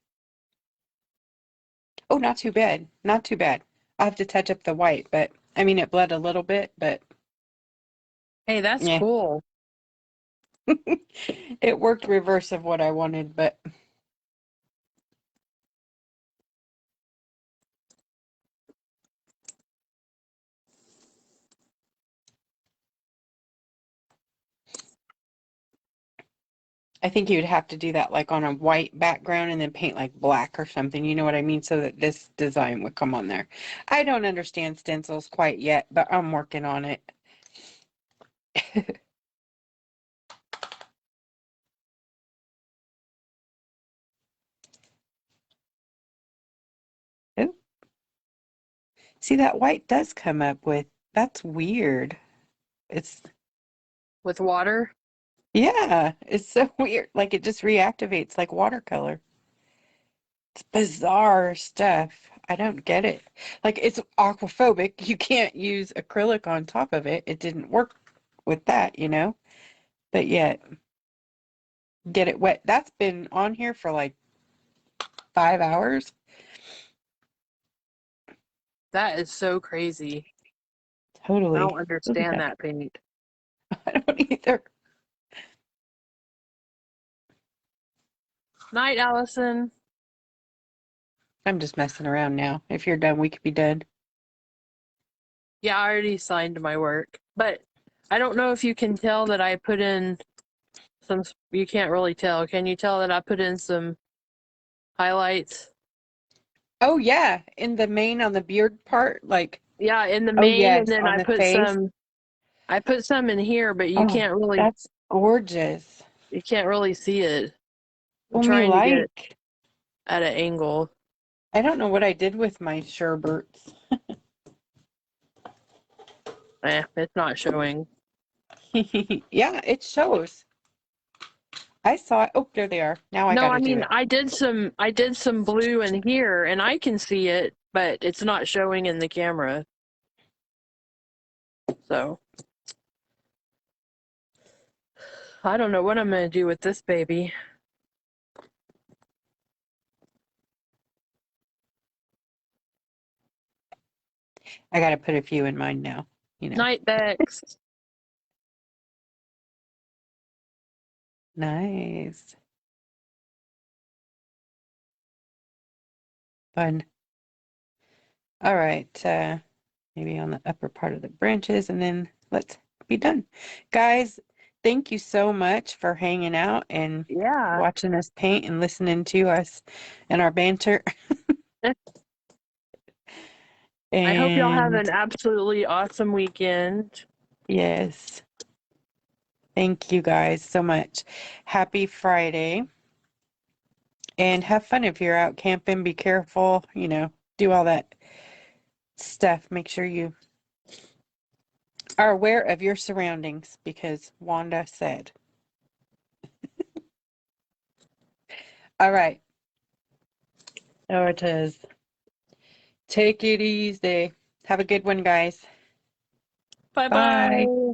Oh, not too bad. Not too bad. I'll have to touch up the white, but I mean it bled a little bit, but Hey, that's yeah. cool. It worked reverse of what I wanted, but I think you'd have to do that like on a white background and then paint like black or something. You know what I mean? So that this design would come on there. I don't understand stencils quite yet, but I'm working on it. Oh, see, that white does come up with, that's weird. It's, With water? yeah, it's so weird. Like it just reactivates like watercolor. It's bizarre stuff. I don't get it. Like it's aquaphobic. You can't use acrylic on top of it. It didn't work with that, you know? But yet, get it wet. That's been on here for like 5 hours. That is so crazy. I don't Totally. Look at understand that. that paint. I don't either. Night, Allison. I'm just messing around now. If you're done, we could be done. Yeah, I already signed my work. But I don't know if you can tell that I put in some, you can't really tell. Can you tell that I put in some highlights? Oh yeah, in the mane on the beard part, like Yeah, in the oh main, and yes, then on the face. I put some in here, but Oh, that's gorgeous. you can't really see it. I'm Oh, me trying to get like. at an angle. I don't know what I did with my Sherberts. It's not showing. Yeah, it shows. I saw it. Oh, there they are. Now I No, got I to do mean it. I did some blue in here and I can see it, but it's not showing in the camera. So I don't know what I'm gonna do with this baby. I got to put a few in mine now, you know. Night Bex. Nice. Fun. All right. Maybe on the upper part of the branches, and then let's be done. Guys, thank you so much for hanging out and Yeah. watching us paint and listening to us and our banter. I hope y'all have And an absolutely awesome weekend. yes, thank you guys so much. Happy Friday. And have fun if you're out camping. Be careful, do all that stuff. Make sure you are aware of your surroundings because Wanda said. All right. Oh, it is. Take it easy. Have a good one, guys. Bye Bye. bye.